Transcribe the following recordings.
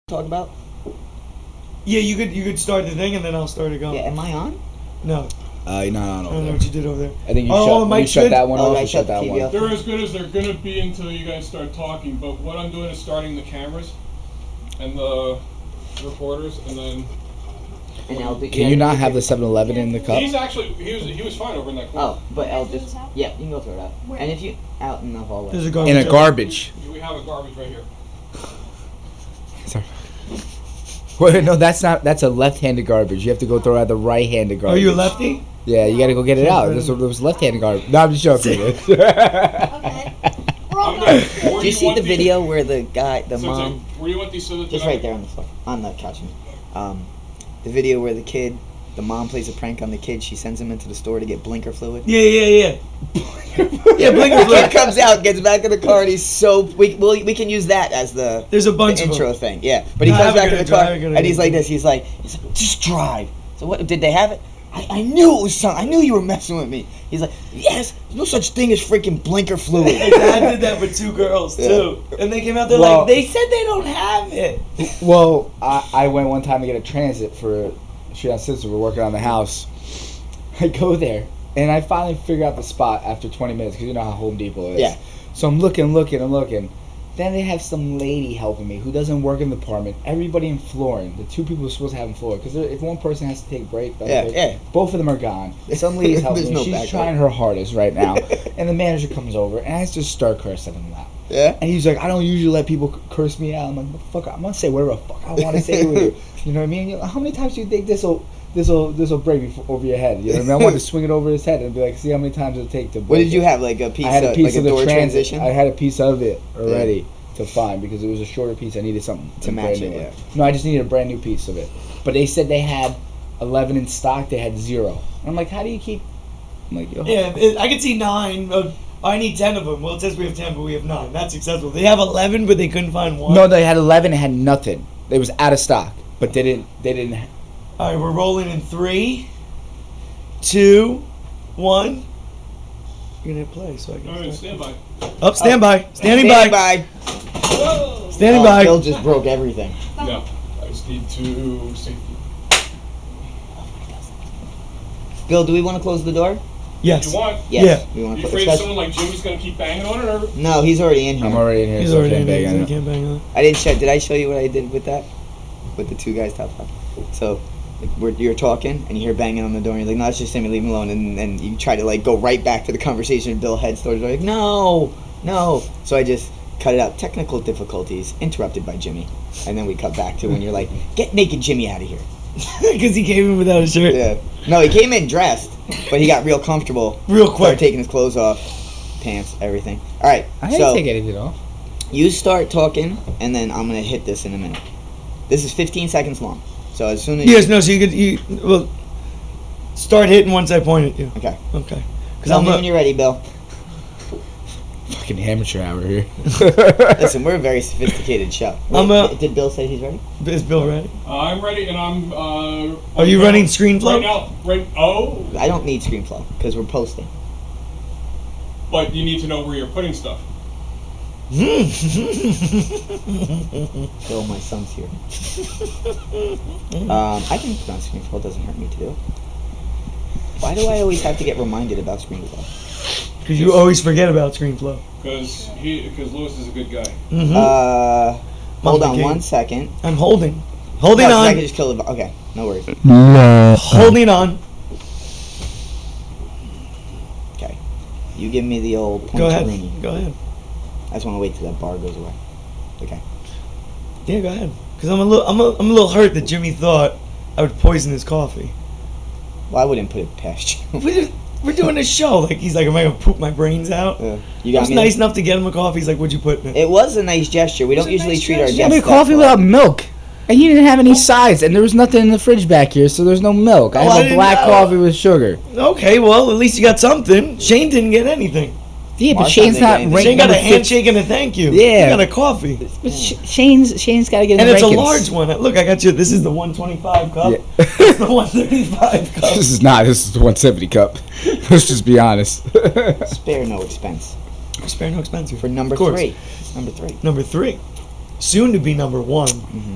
talk about? Yeah, you could start the thing and then I'll start it going. Yeah, am I on? No. You're not on over I don't know there. what you did over there. I think you shut that one off. You shut that one. They're as good as they're gonna be until you guys start talking. But what I'm doing is starting the cameras and the recorders, and then. Can you not have the 7-Eleven in the cup? He's actually he was fine over in that corner. Oh, but I'll just you can go throw it out. And if you out in the hallway. There's a garbage. In a garbage. We have a garbage right here. Sorry. Wait, no, that's not. That's a left-handed garbage. You have to go throw out the right-handed garbage. Are you a lefty? Yeah, you gotta go get it out. This was left-handed garbage. No, I'm just joking. Okay. Do you see the video where the mom? Where do you want these so that Just right there on the floor, on the couch. The video where the mom plays a prank on the kid. She sends him into the store to get blinker fluid. Yeah. Yeah, blinker The fluid. kid comes out, gets back in the car, and he's so. We can use that as the. There's a bunch the of intro them. thing. Yeah, but he No, comes I back haven't in the got car, it, and he's like this. He's like, just drive. So what? Did they have it? I knew it was something. I knew you were messing with me. He's like, yes, there's no such thing as freaking blinker fluid. My dad did that with 2 girls too, and they came out there like they said they don't have it. Well, I went one time to get a transit for she and sister were working on the house. I go there and I finally figure out the spot after 20 minutes because you know how Home Depot is. Yeah. So I'm looking. Then they have some lady helping me who doesn't work in the department. Everybody in flooring. The 2 people are supposed to have in flooring because if one person has to take a break, both of them are gone. Some lady's helping me. No She's trying her hardest right now, and the manager comes over and I just start cursing him out. Yeah. And he's like, I don't usually let people curse me out. I'm like, fuck, I'm gonna say whatever the fuck I want to say to you. You know what I mean? How many times do you think this'll break me over your head? You know what I mean? I wanted to swing it over his head and be like, see how many times it'll take to break. What did you have? Like a piece? I had a piece like of a door the transition. I had a piece of it already to find because it was a shorter piece. I needed something to match it. Yeah. No, I just needed a brand new piece of it. But they said they had 11 in stock. They had 0. I'm like, how do you keep? I'm like, yo. Yeah, I can see 9. I need 10 of them. Well, it says we have 10, but we have 9. That's successful. They have 11, but they couldn't find 1. No, they had 11 and had nothing. It was out of stock, but they didn't. All right, we're rolling in 3, 2, 1. You're gonna play, so I can. All right, stand by. Up, stand by. Standing by. Whoa. Standing by. Bill just broke everything. No, I just need to see. Bill, do we want to close the door? Yes. You want? Yes. Yeah. We want You to afraid someone like Jimmy's gonna keep banging on it, or? No, he's already in here. I'm already in here. He's so already I in can't there. bang on He it. can't bang on it. I didn't show. Did I show you what I did with that? With the 2 guys top five. So, you're talking and you hear banging on the door and you're like, no, it's just Sammy, leave him alone. And then you try to like go right back to the conversation. And Bill heads towards the door like, no. So I just cut it out. Technical difficulties interrupted by Jimmy. And then we cut back to when you're like, get naked Jimmy out of here. Because he came in without a shirt. Yeah. No, he came in dressed, but he got real comfortable. Real quick. Started taking his clothes off, pants, everything. All right. I didn't take anything off. You start talking, and then I'm gonna hit this in a minute. This is 15 seconds long. So as soon as Yes, no, so well, start hitting once I point at you. Okay. Because Tell me when you're ready, Bill. Fucking amateur hour here. Listen, we're a very sophisticated show. Wait, did Bill say he's ready? Is Bill ready? I'm ready, and I'm. Are you running ScreenFlow? Right now, Oh. I don't need ScreenFlow because we're posting. But you need to know where you're putting stuff. Bill, my son's here. I can put on ScreenFlow. It doesn't hurt me to do. Why do I always have to get reminded about ScreenFlow? Because you always forget about ScreenFlow. Because Lewis is a good guy. Hold on 1 second. I'm holding. Holding No, on. I can just kill the. Okay, no worries. Holding on. Okay, you give me the old Go ahead. pointeroonie. Go ahead. I just want to wait till that bar goes away. Okay. Yeah, go ahead. Because I'm a little hurt that Jimmy thought I would poison his coffee. Well, I wouldn't put it past you. We're doing a show. Like he's like, am I gonna poop my brains out? You It got was me. nice enough to get him a coffee. He's like, what'd you put in it? It was a nice gesture. We don't a usually nice treat our gesture. guests. I made that coffee well. without milk. And he didn't have any sides, and there was nothing in the fridge back here, so there's no milk. I Oh, I have a didn't black know. coffee with sugar. Okay, well, at least you got something. Shane didn't get anything. Yeah, but Mark Shane's doesn't not get anything. ranked Shane got a number handshake and a thank you. Yeah. He got a coffee. But Shane's got to get And in it's the a rankings. large one. Look, I got you. This is the 125 cup. Yeah. It's the 135 cup. This is not. This is the 170 cup. Let's just be honest. Spare no expense. Spare no expense. For number Of course. 3. Number 3. Number 3. soon to be number one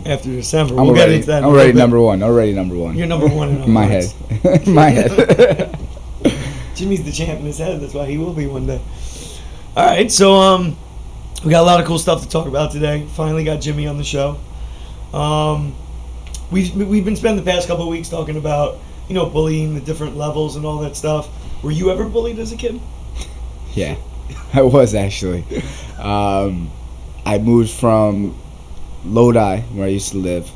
after December. I'm We'll get already, into that. in I'm a already little bit. number one. Already number one. You're number one in our In my hearts. head. In my head. Jimmy's the champ in his head. That's why he will be one day. All right, so we got a lot of cool stuff to talk about today. Finally got Jimmy on the show. We've been spending the past couple of weeks talking about bullying, the different levels and all that stuff. Were you ever bullied as a kid? Yeah, I was actually. I moved from Lodi, where I used to live,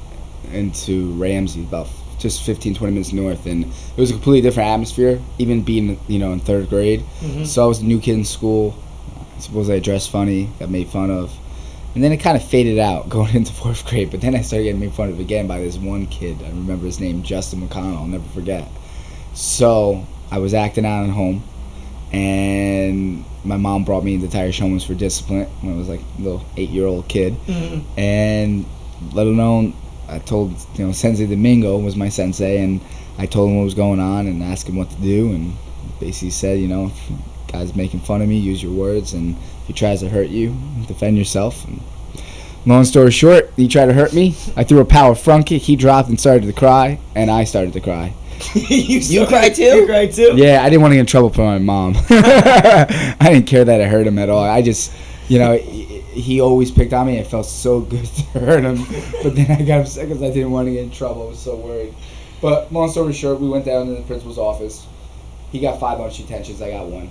into Ramsey, about just 15, 20 minutes north, and it was a completely different atmosphere, even being, in third grade. So I was a new kid in school. I suppose I dressed funny, got made fun of. And then it kind of faded out going into fourth grade, but then I started getting made fun of again by this one kid. I remember his name, Justin McConnell, I'll never forget. So I was acting out at home, and my mom brought me into Tire Showman's for discipline when I was like a little 8-year-old kid. And let alone, I told, Sensei Domingo was my sensei, and I told him what was going on and asked him what to do, and basically said, if guy's making fun of me, use your words, and if he tries to hurt you, defend yourself. And long story short, he tried to hurt me. I threw a power front kick, he dropped and started to cry, and I started to cry. You cried too? You cried too? Yeah, I didn't want to get in trouble for my mom. I didn't care that it hurt him at all. I just, he always picked on me. It felt so good to hurt him. But then I got upset because I didn't want to get in trouble. I was so worried. But long story short, we went down to the principal's office. He got 5 lunch detentions. I got 1.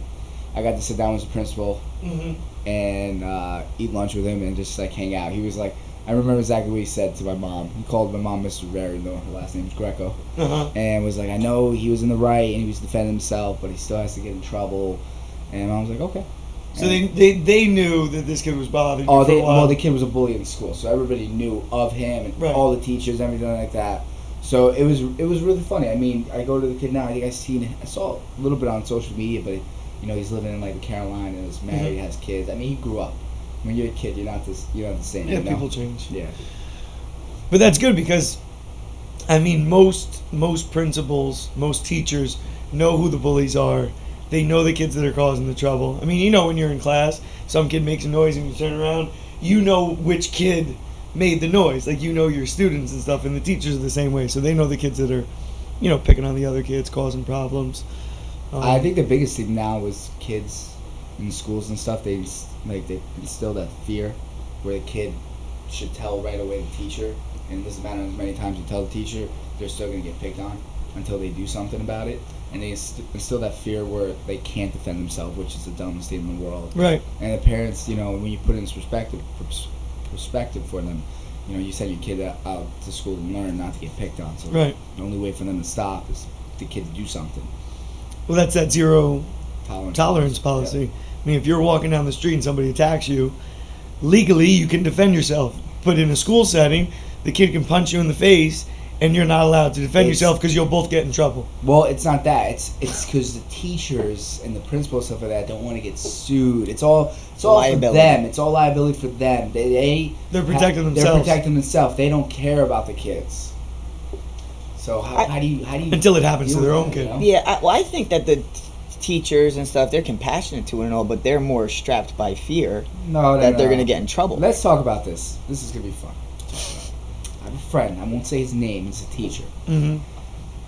I got to sit down with the principal and eat lunch with him and just hang out. He was like, I remember exactly what he said to my mom. He called my mom Mr. Very, though her last name is Greco, and was like, I know he was in the right and he was defending himself, but he still has to get in trouble. And I was like, okay. So they knew that this kid was bothering you for a while. Well, the kid was a bully in school, so everybody knew of him and all the teachers, everything like that. So it was really funny. I mean, I go to the kid now. I think I saw a little bit on social media, but he's living in the Carolinas, married, has kids. I mean, he grew up. When you're a kid, you're not the same. Yeah, people change. Yeah. But that's good because, I mean, most principals, most teachers know who the bullies are. They know the kids that are causing the trouble. I mean, when you're in class, some kid makes a noise and you turn around, you know which kid made the noise. Your students and stuff, and the teachers are the same way. So they know the kids that are, picking on the other kids, causing problems. I think the biggest thing now is kids in schools and stuff, they instill that fear where the kid should tell right away the teacher, and it doesn't matter as many times you tell the teacher, they're still going to get picked on until they do something about it. And they instill that fear where they can't defend themselves, which is the dumbest thing in the world. Right. And the parents, when you put it in perspective for them, you send your kid out to school and learn not to get picked on. So the only way for them to stop is the kid to do something. Well, that's that zero tolerance policy. Yeah. I mean, if you're walking down the street and somebody attacks you, legally you can defend yourself. But in a school setting, the kid can punch you in the face, and you're not allowed to defend yourself because you'll both get in trouble. Well, it's not that. It's because the teachers and the principals and stuff like that don't want to get sued. It's all for them. It's all liability for them. They're protecting themselves. They're protecting themselves. They don't care about the kids. So how do you until it happens to their own kid? Yeah, I think that the teachers and stuff, they're compassionate to it and all, but they're more strapped by fear that they're going to get in trouble. Let's talk about this. This is going to be fun. I have a friend. I won't say his name. He's a teacher.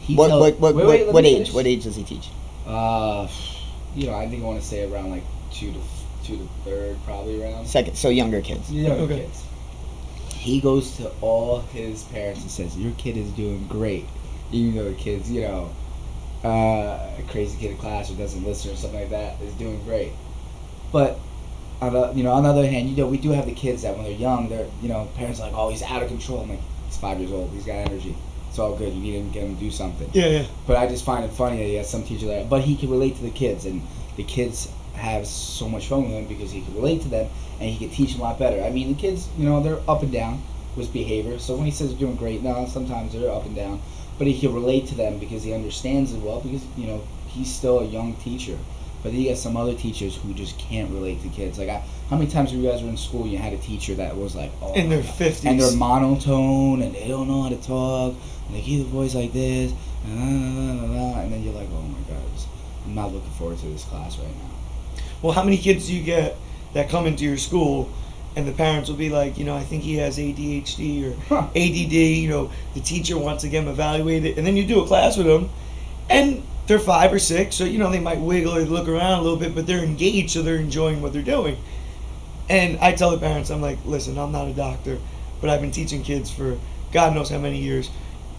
What age? What age does he teach? I think I want to say around 2 to 3rd, probably around. Second, so younger kids. Younger kids. He goes to all his parents and says, your kid is doing great. Even though the kid's, a crazy kid in class who doesn't listen or something like that is doing great. But, on the other hand, we do have the kids that when they're young, they're, parents are like, oh, he's out of control. I'm like, he's 5 years old. He's got energy. It's all good. You need to get him to do something. Yeah. But I just find it funny that he has some teacher that, but he can relate to the kids, and the kids have so much fun with him because he can relate to them and he can teach them a lot better. I mean, the kids, they're up and down with behavior. So when he says they're doing great, sometimes they're up and down. But he can relate to them because he understands it well because, he's still a young teacher. But then you got some other teachers who just can't relate to kids. How many times when you guys were in school you had a teacher that was in their 50s. And they're monotone and they don't know how to talk. And they keep the voice like this. And then you're like, oh my God, I'm not looking forward to this class right now. Well, how many kids do you get that come into your school and the parents will be like, I think he has ADHD or ADD. The teacher wants to get him evaluated, and then you do a class with them, and they're 5 or 6, so they might wiggle or look around a little bit, but they're engaged, so they're enjoying what they're doing. And I tell the parents, I'm like, listen, I'm not a doctor, but I've been teaching kids for God knows how many years.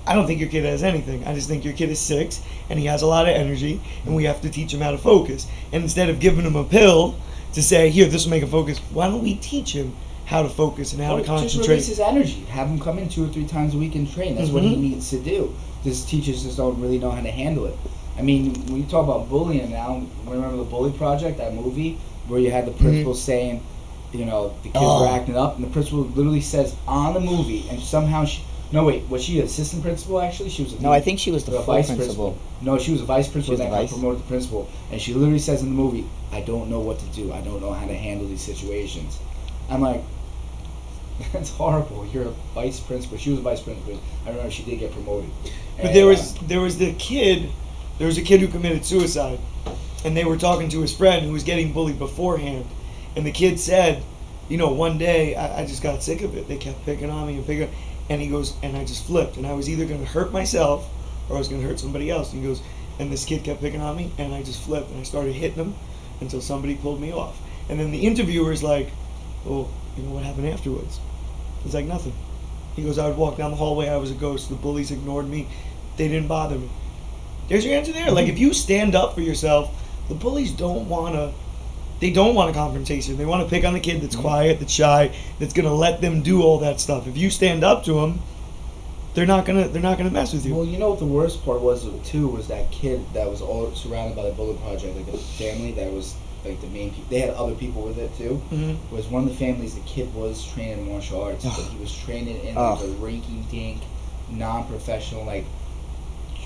I don't think your kid has anything. I just think your kid is 6 and he has a lot of energy, and we have to teach him how to focus. And instead of giving him a pill to say, here, this will make him focus, why don't we teach him how to focus and how to concentrate? Just release his energy. Have him come in 2 or 3 times a week and train. That's what he needs to do. These teachers just don't really know how to handle it. I mean, when you talk about bullying now, remember the Bully Project, that movie, where you had the principal saying, the kids were acting up, and the principal literally says on the movie, and somehow was she an assistant principal actually? She was I think she was the vice principal. No, she was a vice principal, She was then the got promoted to principal, and she literally says in the movie, I don't know what to do. I don't know how to handle these situations. I'm like, that's horrible. You're a vice principal. She was a vice principal. I remember she did get promoted. But And, there was a kid who committed suicide, and they were talking to his friend who was getting bullied beforehand, and the kid said, one day I just got sick of it. They kept picking on me, and he goes, and I just flipped, and I was either going to hurt myself or I was going to hurt somebody else. And he goes, and this kid kept picking on me, and I just flipped, and I started hitting him until somebody pulled me off. And then the interviewer's like, well, what happened afterwards? He's like, nothing. He goes, I would walk down the hallway, I was a ghost, the bullies ignored me, they didn't bother me. There's your answer there. Like, if you stand up for yourself, the bullies don't want a confrontation. They want to pick on the kid that's quiet, that's shy, that's going to let them do all that stuff. If you stand up to them, they're not gonna mess with you. Well, what the worst part was too was that kid that was all surrounded by the Bully Project, like a family that was like the main people. They had other people with it too. Mm-hmm. Was one of the families. The kid was training in martial arts, but he was training in like a rinky-dink, non-professional, like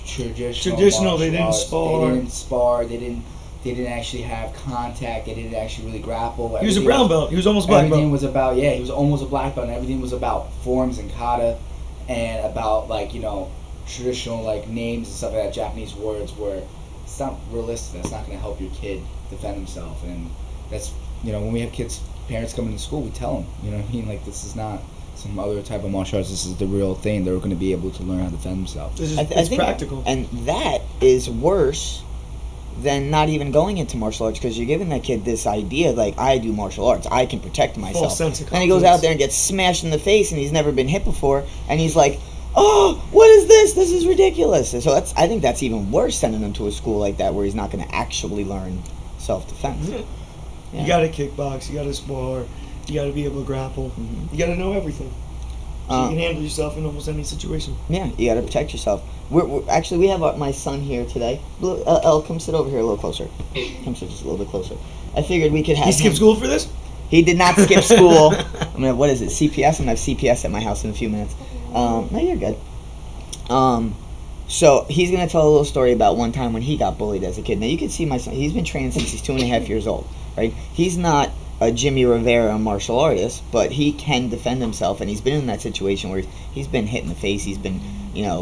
traditional. They didn't spar. They didn't spar. They didn't actually have contact. They didn't actually really grapple. He was a brown belt. He was almost black belt. Everything was about he was almost a black belt. And everything was about forms and kata, and about traditional names and stuff like that, Japanese words where it's not realistic. That's not going to help your kid defend himself. And that's when we have parents coming to school, we tell them, this is not some other type of martial arts. This is the real thing. They're going to be able to learn how to defend themselves. It's practical. And that is worse than not even going into martial arts, because you're giving that kid this idea like, I do martial arts, I can protect myself. False sense of and he goes out there and gets smashed in the face, and he's never been hit before, and he's like, oh, what is this? This is ridiculous. And so I think that's even worse, sending him to a school like that where he's not going to actually learn self-defense. Yeah. You got to kickbox, you got to spar, you got to be able to grapple, you got to know everything. So you can handle yourself in almost any situation. Yeah, you got to protect yourself. Actually, we have my son here today. El, come sit over here a little closer. Come sit just a little bit closer. I figured we could have He skipped school for this? He did not skip school. What is it, CPS? I'm going to have CPS at my house in a few minutes. No, you're good. So he's going to tell a little story about one time when he got bullied as a kid. Now, you can see my son. He's been training since he's 2.5 years old, right? He's not a Jimmy Rivera martial artist, but he can defend himself, and he's been in that situation where he's been hit in the face, he's been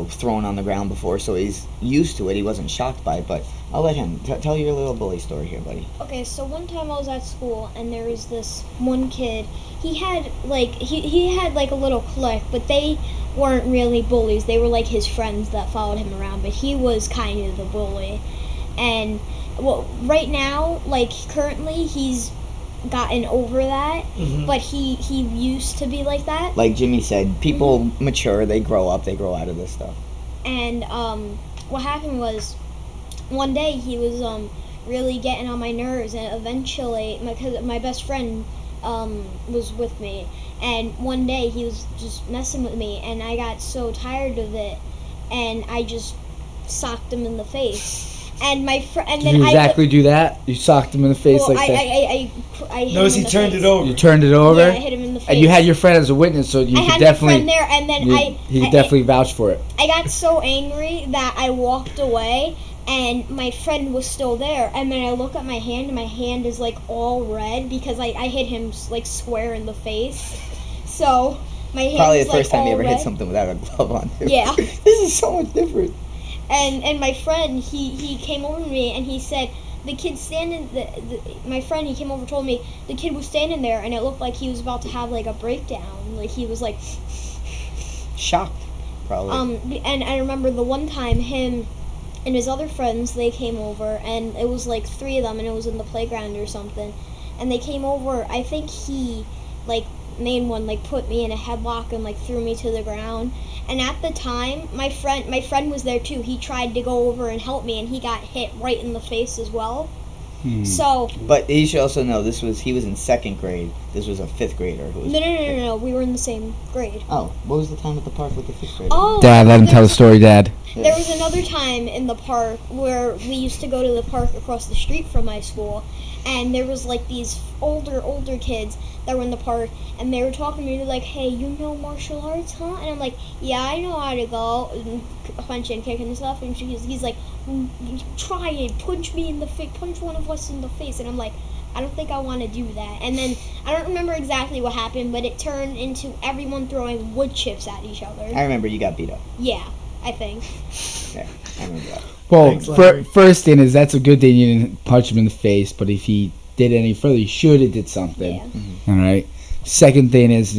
thrown on the ground before, so he's used to it. He wasn't shocked by it. But I'll let him tell your little bully story here, buddy. Okay, so one time I was at school, and there was this one kid. He had he had a little clique, but they weren't really bullies. They were like his friends that followed him around, but he was kind of the bully. And right now, currently, he's gotten over that, but he used to be like that. Like Jimmy said, people mature, they grow up, they grow out of this stuff. And what happened was, one day he was really getting on my nerves, and eventually, because my best friend was with me, and one day he was just messing with me, and I got so tired of it, and I just socked him in the face. And my friend, and Did then you exactly do that? You socked him in the face well, like that? I hit Notice him in he the turned face. it over. You turned it over? Yeah, I hit him in the face. And you had your friend as a witness, so you I could had definitely... my friend there, and then he could definitely vouch for it. I got so angry that I walked away, and my friend was still there. And then I look at my hand, and my hand is all red because I hit him square in the face. So my hand Probably is the first time you all ever red. hit something without a glove on. Too. Yeah. This is so much different. And my friend, he came over to me and he said, the kid standing. My friend, he came over, told me the kid was standing there, and it looked like he was about to have like a breakdown. Like he was like Shocked, probably. And I remember the one time him and his other friends, they came over, and it was like 3 of them, and it was in the playground or something. And they came over. I think he like made one, like put me in a headlock and like threw me to the ground. And at the time, my friend was there too. He tried to go over and help me, and he got hit right in the face as well. So. But you should also know he was in 2nd grade. This was a 5th grader who was. No. We were in the same grade. Oh, what was the time at the park with the 5th grader? Oh. Dad, let him tell the story, Dad. There was another time in the park where we used to go to the park across the street from my school, and there was like these older kids that were in the park, and they were talking to me. They're like, "Hey, you know martial arts, huh?" And I'm like, "Yeah, I know how to go and punch and kick and stuff." And he's like, "Try it, punch me in the face, punch one of us in the face." And I'm like, I don't think I want to do that. And then I don't remember exactly what happened, but it turned into everyone throwing wood chips at each other. I remember you got beat up. Yeah, I think. Yeah, I remember that. Well, Thanks, Larry. first thing is that's a good thing you didn't punch him in the face, but if he did any further, he should have did something. Yeah. All right. Second thing is,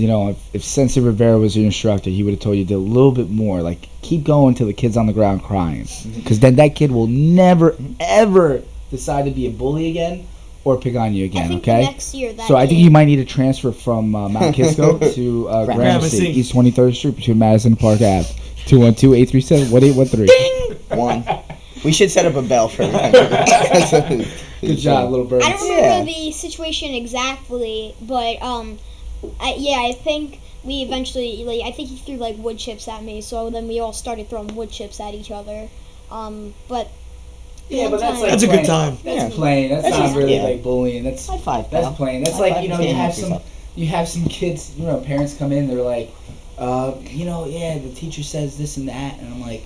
if Sensei Rivera was your instructor, he would have told you to do a little bit more. Like, keep going till the kid's on the ground crying. Because then that kid will never, ever decide to be a bully again or pick on you again, I think okay? next year that So I think kid- you might need to transfer from Mount Kisco to Gramercy, East 23rd Street between Madison and Park Ave. 212-837-1813. 1. We should set up a bell for everything. Good job, little bird. I don't remember Yeah. the situation exactly, but I think we eventually I think he threw like wood chips at me, so then we all started throwing wood chips at each other. But Yeah, but that's like That's a good time. That's Yeah. playing. That's That's not just- really yeah. like bullying. That's High five, pal. that's playing. That's High like five, you stand up have for some yourself. kids. Parents come in. They're like, yeah, the teacher says this and that, and I'm like,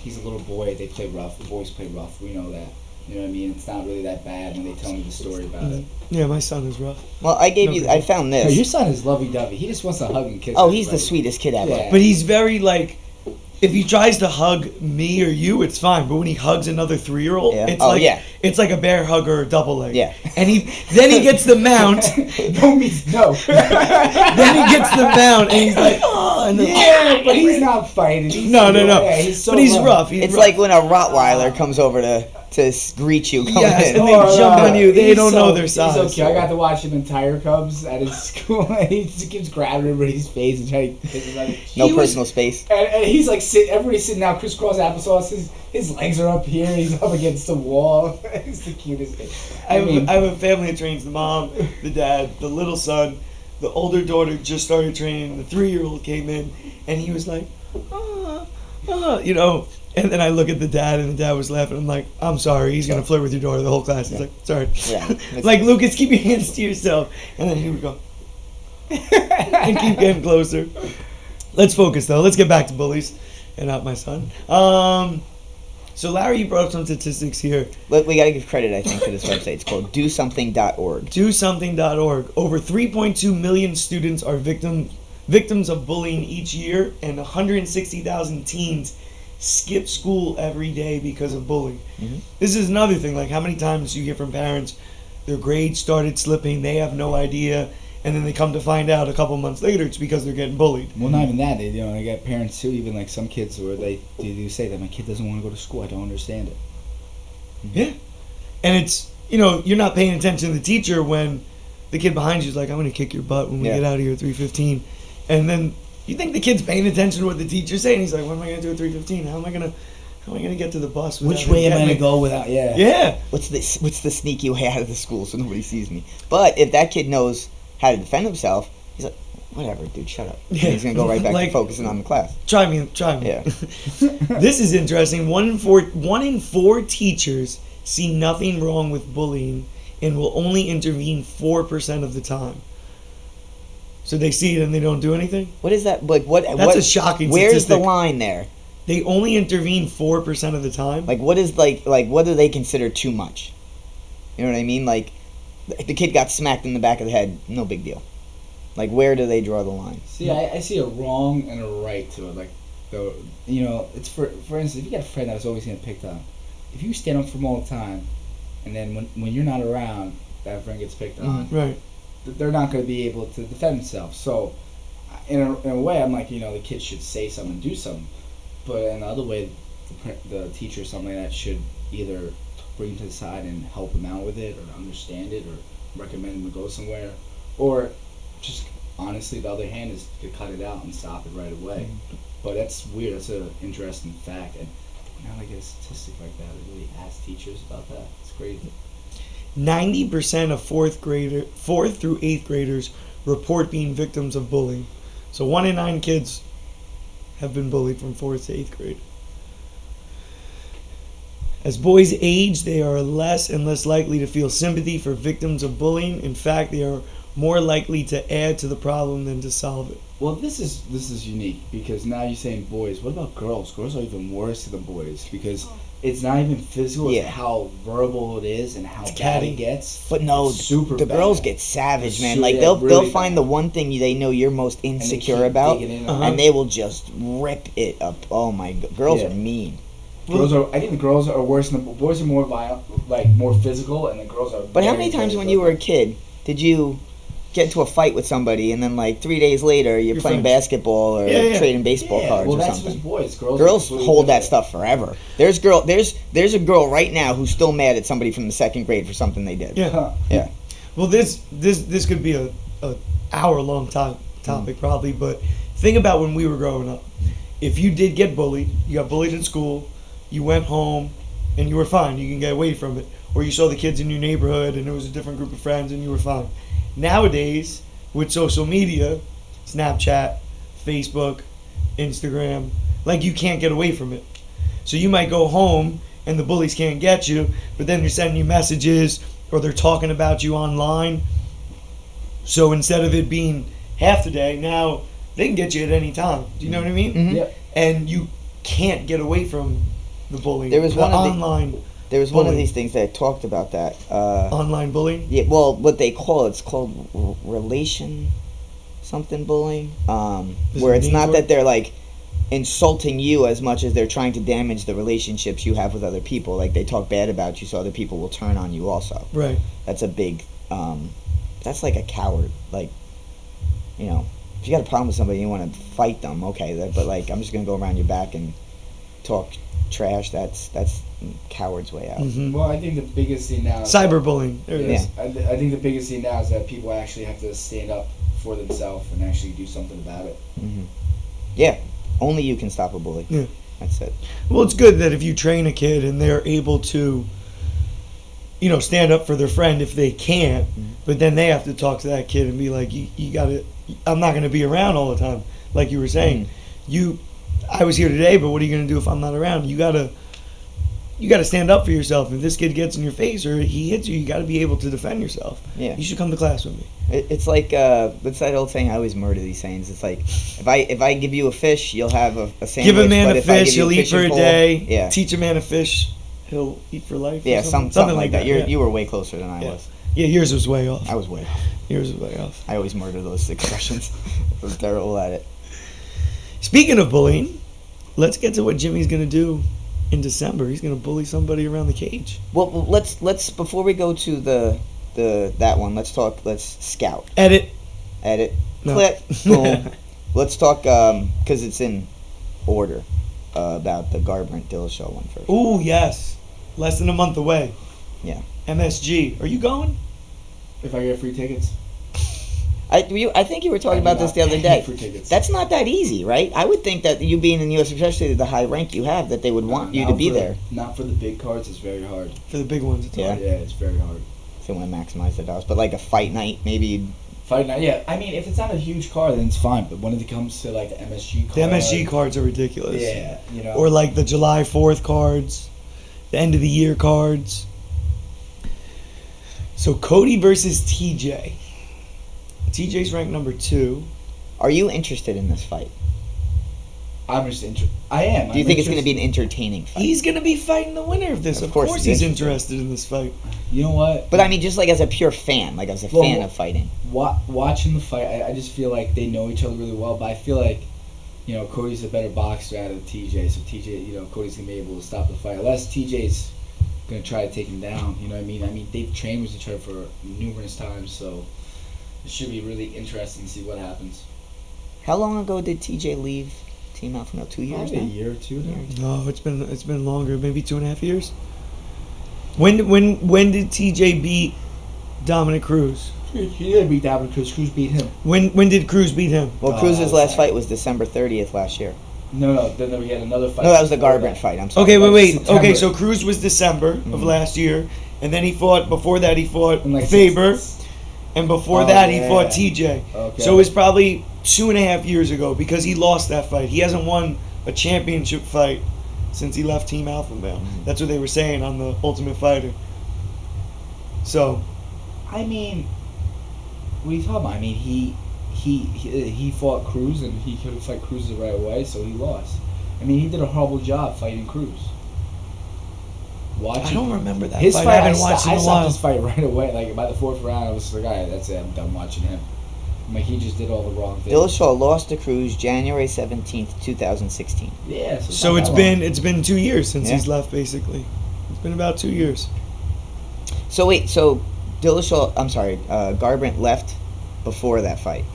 he's a little boy. They play rough. The boys play rough. We know that. You know what I mean? It's not really that bad when they tell me the story about it. Yeah, my son is rough. Well, I gave No, you. good. I found No, this. your son is lovey-dovey. He just wants to hug and kiss. Oh, he's the everybody. sweetest kid ever. Yeah. But he's very like, if he tries to hug me or you, it's fine. But when he hugs another 3-year-old, Yeah. it's Oh, like yeah. it's like a bear hug or a double leg. Yeah. And then he gets the mount. No means no. Then he gets the mount, and he's like, oh, and then, Yeah, but he's not fighting. He's no. Yeah, he's so But he's loving. rough. He's It's rough. like when a Rottweiler comes over to greet you. Coming Yes, in. and they jump on you. They He's don't know their size. He's okay. I got to watch him in Tiger Cubs at his school, and he just keeps grabbing everybody's face and trying to kiss him. No He was- personal space. And he's like everybody's sitting now crisscross applesauce. His legs are up here. He's up against the wall. He's the cutest thing. I have a family that trains the mom, the dad, the little son. The older daughter just started training. The 3-year-old came in, and he was like, And then I look at the dad, and the dad was laughing. I'm like, I'm sorry. He's gonna flirt with your daughter. The whole class is like, sorry. Yeah. Like, Lucas, keep your hands to yourself. And then he would go, and keep getting closer. Let's focus though. Let's get back to bullies, and not my son. So Larry, you brought up some statistics here. Look, we gotta give credit, I think, to this website. It's called DoSomething.org. DoSomething.org. Over 3.2 million students are victims of bullying each year, and 160,000 teens skip school every day because of bullying. Mhm. This is another thing. Like, how many times you hear from parents, their grades started slipping, they have no idea, and then they come to find out a couple months later it's because they're getting bullied. Well, not even that. I got parents too. Even like some kids where they do say that my kid doesn't want to go to school. I don't understand it. Yeah. And it's, you're not paying attention to the teacher when the kid behind you is like, I'm going to kick your butt when we Yeah. get out of here at 3:15. And then you think the kid's paying attention to what the teacher's saying. He's like, what am I going to do at 3:15? How am I going to get to the bus? without Which him way am I getting gonna me?" go without? Yeah. Yeah. What's the sneaky way out of the school so nobody sees me? But if that kid knows how to defend himself, he's like, whatever, dude, shut up. And Yeah. he's gonna go right back Like- to focusing on the class. Try me. Yeah. This is interesting. One in four teachers see nothing wrong with bullying and will only intervene 4% of the time. So they see it and they don't do anything? What is that? Like what? That's what, a shocking Where's the statistic. line there? They only intervene 4% of the time? Like what is like what do they consider too much? You know what I mean? Like the kid got smacked in the back of the head, no big deal. Like where do they draw the line? See, I see a wrong and a right to it. Like, it's for instance, if you got a friend that was always getting picked on, if you stand up for him all the time, and then when you're not around, that friend gets picked on. Right. They're not going to be able to defend themselves. So, in a way, I'm like, the kids should say something, do something. But in the other way, the teacher or something like that should either bring them to the side and help them out with it, or understand it, or recommend them to go somewhere, or just honestly, the other hand is to cut it out and stop it right away. But that's weird. That's an interesting fact, and now I get a statistic like that. They really ask teachers about that. It's crazy. 90% of 4th through 8th graders report being victims of bullying. So 1 in 9 kids have been bullied from 4th to 8th grade. As boys age, they are less and less likely to feel sympathy for victims of bullying. In fact, they are more likely to add to the problem than to solve it. Well, this is unique because now you're saying boys. What about girls? Girls are even worse than boys because it's not even physical. It's how verbal it is and how bad it gets. But no, super the bad. Girls get savage, man. Super- Like yeah, they'll really find bad. the one thing they know you're most And they insecure keep about, digging in on it. and they will just rip it up. Oh my god, girls Yeah. are mean. Girls are. I think the girls are worse than the boys. Are more violent, like more physical, and the girls are. But how very, many times very when you were a verbal. kid did you get into a fight with somebody, and then like 3 days later you're playing friends. basketball or Yeah. trading baseball Yeah, cards well, or that's something? just boys. Girls are completely Hold that different. stuff forever. There's a girl right now who's still mad at somebody from the 2nd grade for something they did. Yeah. Huh. Yeah. Well, this could be a hour-long topic probably, but think about when we were growing up. If you did get bullied, you got bullied in school, you went home, and you were fine. You can get away from it. Or you saw the kids in your neighborhood, and it was a different group of friends, and you were fine. Nowadays, with social media, Snapchat, Facebook, Instagram, like you can't get away from it. So you might go home, and the bullies can't get you, but then they're sending you messages, or they're talking about you online. So instead of it being half the day, now they can get you at any time. Do you know what I mean? Mhm. Yeah. And you can't get away from the bullying. There was the one of the- online There was one of Bullying. these things that talked about that. online bullying. Yeah, well, what they call it's called relation something bullying, Is where it it's name not for that it? they're like insulting you as much as they're trying to damage the relationships you have with other people. Like they talk bad about you, so other people will turn on you also. Right. That's a big. That's like a coward. Like, if you got a problem with somebody, you want to fight them. Okay, but like I'm just gonna go around your back and talk trash. That's coward's way out. Mhm. Well, I think the biggest thing now. Is Cyberbullying. There it Yeah. is. I think the biggest thing now is that people actually have to stand up for themselves and actually do something about it. Hmm. Yeah, only you can stop a bully. Yeah. That's it. Well, it's good that if you train a kid and they're able to, stand up for their friend if they can't, but then they have to talk to that kid and be like, you gotta, I'm not gonna be around all the time, like you were saying. I was here today, but what are you gonna do if I'm not around? You gotta stand up for yourself. If this kid gets in your face or he hits you, you gotta be able to defend yourself. Yeah. You should come to class with me. It's like what's that old saying? I always murder these sayings. It's like if I give you a fish, you'll have a sandwich. Give a man but a if I give fish, you he'll eat fishing for a pole- day. Yeah. Teach a man a fish, he'll eat for life. or Yeah, something like that. Yeah. You were way closer than I Yeah. was. Yeah, yours was way off. I was way off. Yours was way off. I always murder those expressions. I was terrible at it. Speaking of bullying, let's get to what Jimmy's gonna do in December. He's gonna bully somebody around the cage. Well, let's before we go to that one, let's scout. Edit. No. Clip. Boom. Let's talk because it's in order about the Garbrandt Dillashaw one first. Ooh, yes. Less than a month away. Yeah. MSG. Are you going? If I get free tickets. I think you were talking about this the other day. Free tickets. That's not that easy, right? I would think that you being in the U.S., especially the high rank you have, that they would want you to be there. Not for the big cards. It's very hard. For the big ones, it's Yeah. hard. Yeah, it's very hard. If they want to maximize the dollars, but like a fight night, maybe. Fight night, yeah. I mean, if it's not a huge card, then it's fine. But when it comes to like the MSG card, The MSG cards are ridiculous. yeah, Or like the July 4th cards, the end of the year cards. So Cody versus TJ. TJ's ranked number 2. Are you interested in this fight? I'm just I am. Do you I'm think it's going to interested- be an entertaining fight? He's going to be fighting the winner of this. Of Of course course he's he's interested in this fight. You know what? But I mean, just like as a pure fan, like as a Well, fan of fighting. Watching the fight, I just feel like they know each other really well. But I feel like, Cody's a better boxer out of TJ. So TJ, Cody's gonna be able to stop the fight. Unless TJ's gonna try to take him down. You know what I mean? I mean, they've trained with each other for numerous times, so it should be really interesting to see what happens. How long ago did TJ leave Team Alpha Male? 2 years Probably a now? year or two now. No, it's been longer, maybe 2.5 years. When did TJ beat Dominic Cruz? He didn't beat Dominic Cruz. Cruz beat him. When did Cruz beat him? Well, Oh, Cruz's that was last sad. fight was December 30th last year. No. Then we had another fight. No, that was the before Garbrandt that. fight. I'm sorry. Okay, wait. September. Okay, so Cruz was December of last year, and then he fought. Before that, he fought And, like, Faber, and before that, he yeah. fought TJ. Okay. So it was probably 2.5 years ago because he lost that fight. He hasn't won a championship fight since he left Team Alpha Male. That's what they were saying on the Ultimate Fighter. So, I mean, what are you talking about? I mean, he fought Cruz and he couldn't fight Cruz the right way, so he lost. I mean, he did a horrible job fighting Cruz. I don't remember that his fight. fight. I haven't watched it I in a stopped while. his fight right away. Like by the fourth round, I was like, all right, that's it. I'm done watching him. I'm like, he just did all the wrong things. Dillashaw lost to Cruz January 17th, 2016. Yeah. So not it's that been 2 years since Yeah. he's left, basically. It's been about 2 years. So wait, Garbrandt left before that fight.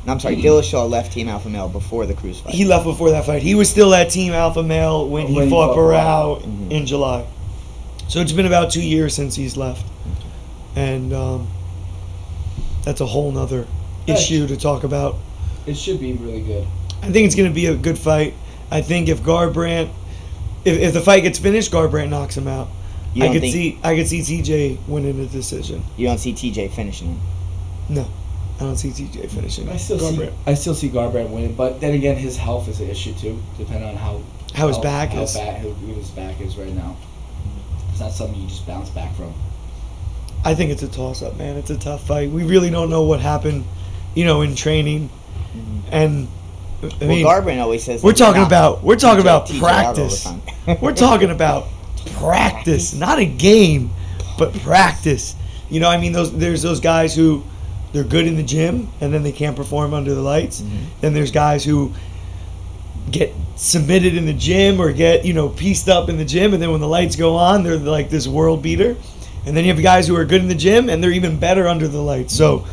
No, I'm sorry, Dillashaw left Team Alpha Male before the Cruz fight. He left before that fight. He was still at Team Alpha Male when he fought Barao in July. So it's been about 2 years since he's left. And that's a whole nother issue to talk about. It should be really good. I think it's going to be a good fight. I think if Garbrandt, if the fight gets finished, Garbrandt knocks him out. You I don't could think- see TJ winning the decision. You don't see TJ finishing him. No, I don't see TJ finishing. I still see Garbrandt winning, but then again, his health is an issue too, depending on how His back is. How good his back is right now. It's not something you just bounce back from. I think it's a toss-up, man. It's a tough fight. We really don't know what happened, in training, and I mean, Garbrandt always says we're that talking he about knocks TJ out all the practice. time. We're talking about practice, not a game, but practice. I mean, there's those guys who they're good in the gym and then they can't perform under the lights. Then there's guys who get submitted in the gym or get pieced up in the gym, and then when the lights go on, they're like this world beater. And then you have guys who are good in the gym and they're even better under the lights. So,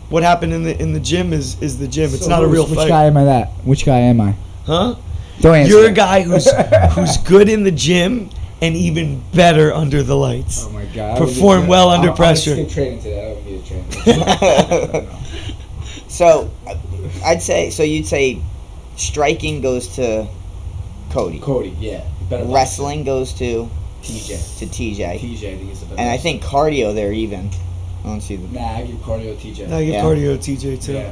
what happened in the gym is the gym. It's not a real Which fight. guy am I that? Which guy am I? Huh? Don't answer. You're a guy who's good in the gym and even better under the lights. Oh my god. Perform well under pressure. I'm training today. I don't need a trainer. So, you'd say striking goes to Cody. Cody, yeah. Better Wrestling goes to TJ. TJ. TJ, I think is the better. And I think cardio they're even. I don't see the. Nah, I give cardio TJ. I give Yeah. cardio TJ too. Yeah.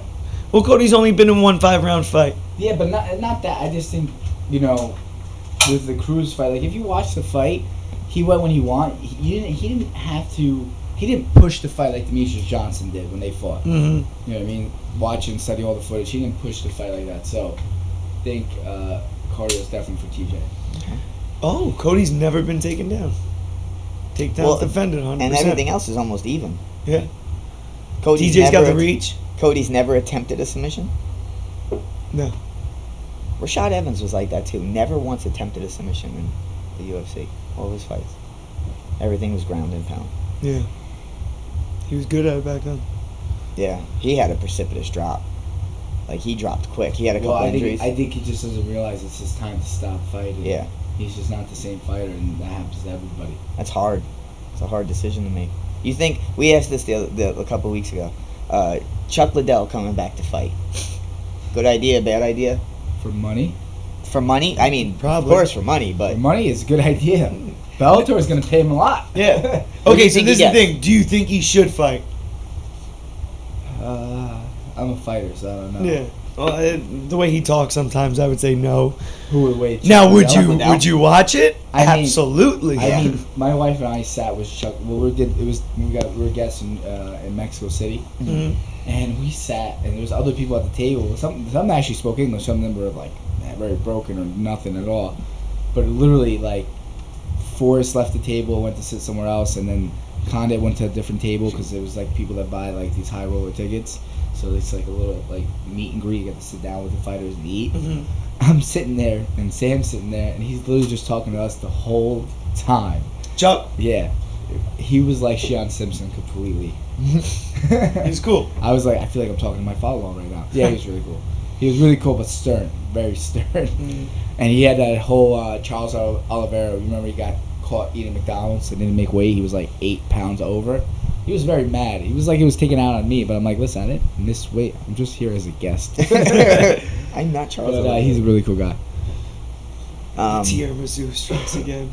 Well, Cody's only been in one 5-round fight. Yeah, but not that. I just think, with the Cruz fight, like if you watch the fight, he went when he wanted. He didn't have to. He didn't push the fight like Demetrius Johnson did when they fought. Mm-hmm. You know what I mean? Watch and study all the footage. He didn't push the fight like that. So, I think cardio is definitely for TJ. Oh, Cody's never been taken down. Takedowns defended 100%. And everything else is almost even. Yeah. Cody's TJ's got never- the reach. Cody's never attempted a submission. No. Rashad Evans was like that too. Never once attempted a submission in the UFC. All of his fights. Everything was ground and pound. Yeah. He was good at it back then. Yeah, he had a precipitous drop. Like he dropped quick. He had a couple I injuries. think he just doesn't realize it's his time to stop fighting. Yeah. He's just not the same fighter, and that happens to everybody. That's hard. It's a hard decision to make. You think we asked this a couple weeks ago? Chuck Liddell coming back to fight. Good idea, bad idea? For money? For money? I mean, Probably. of course for money, but For money is a good idea. Bellator is going to pay him a lot. Yeah. What do Okay, you so think this is he the gets? thing. Do you think he should fight? I'm a fighter, so I don't know. Yeah. Well, the way he talks sometimes, I would say no. Who would wait? Now, would Chuck you Liddell? would you watch it? I mean- Absolutely. I mean, my wife and I sat with Chuck. Well, we were guests in Mexico City, Mhm. and we sat, and there was other people at the table. Some actually spoke English. Some of them were like very broken or nothing at all. But literally, like, Forrest left the table, went to sit somewhere else, and then Condit went to a different table because there was like people that buy like these high roller tickets. So it's like a little like meet and greet. You get to sit down with the fighters and eat. Mhm. I'm sitting there, and Sam's sitting there, and he's literally just talking to us the whole time. Chuck, Yeah. He was like Sean Simpson completely. he's cool. I was like, I feel like I'm talking to my father-in-law right now. Yeah, he was really cool. He was really cool, but stern. Very stern. Mm. And he had that whole Charles Oliveira. Remember he got caught eating McDonald's and didn't make weight? He was like 8 pounds over. He was very mad. He was like he was taking out on me, but I'm like, listen, I didn't miss weight. I'm just here as a guest. I'm not Charles. But he's a really cool guy. Tiramisu strikes again.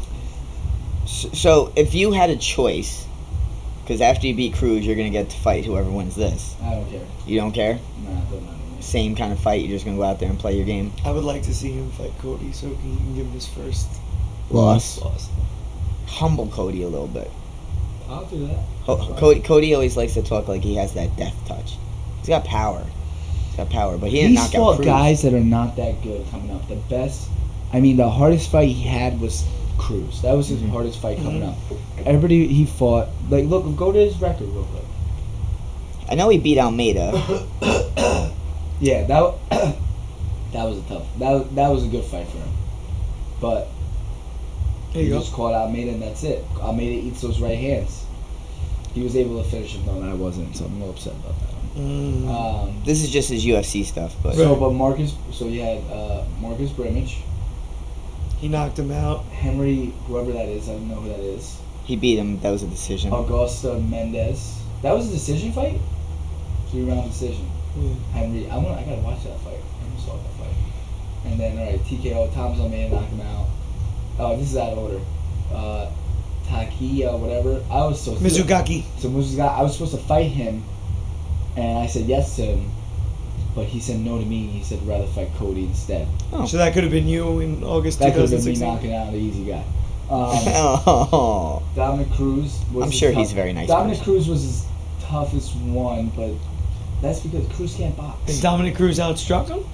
So if you had a choice, because after you beat Cruz, you're gonna get to fight whoever wins this. I don't care. You don't care? Nah, don't matter. Same kind of fight. You're just gonna go out there and play your game. I would like to see him fight Cody so he can give him his first Loss. loss. Humble Cody a little bit. I'll do that. Cody always likes to talk like he has that death touch. He's got power. But he didn't knock out fought Cruz. guys that are not that good coming up. The best, I mean, the hardest fight he had was Cruz. That was his hardest fight coming up. Everybody he fought, like, look, go to his record real quick. I know he beat Almeida. Yeah, that was a tough. That was a good fight for him. But There he you go. just caught Almeida, and that's it. Almeida eats those right hands. He was able to finish him, though, and I wasn't, so I'm a little upset about that. This is just his UFC stuff, but So you had Marcus Brimage, He knocked him out. Henry, whoever that is, I don't know who that is. he beat him. That was a decision. Augusta Mendez. That was a decision fight? 3-round decision. Yeah. Henry, I gotta watch that fight. I never saw that fight. And then, alright, TKO, Tom's Almeida knocked him out. Oh, this is out of order. Takia, whatever. I was so Mizugaki. So Mizugaki, I was supposed to fight him, and I said yes to him, but he said no to me. He said rather fight Cody instead. Oh. So that could have been you in August That could have been me 2016. knocking out the easy guy. Oh. Dominic Cruz was I'm his sure tough- he's a very nice Dominic person. Cruz was his toughest one, but that's because Cruz can't box. And Dominic Cruz outstruck him?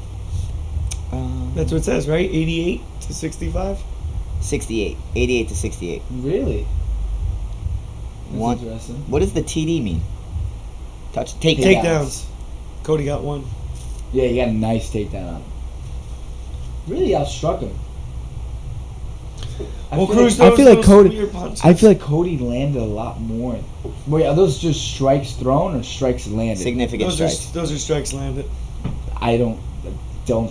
That's what it says, right? 88 to 65? 68. 88 to 68. Really? That's One. interesting. What does the TD mean? Take Takedowns. Takedowns. Cody got one. Yeah, he got a nice takedown on him. Really outstruck him. Well, Cruz I feel like those Cody. weird punches. I feel like Cody landed a lot more. Wait, are those just strikes thrown or strikes landed? Significant strikes. Those are strikes landed. I don't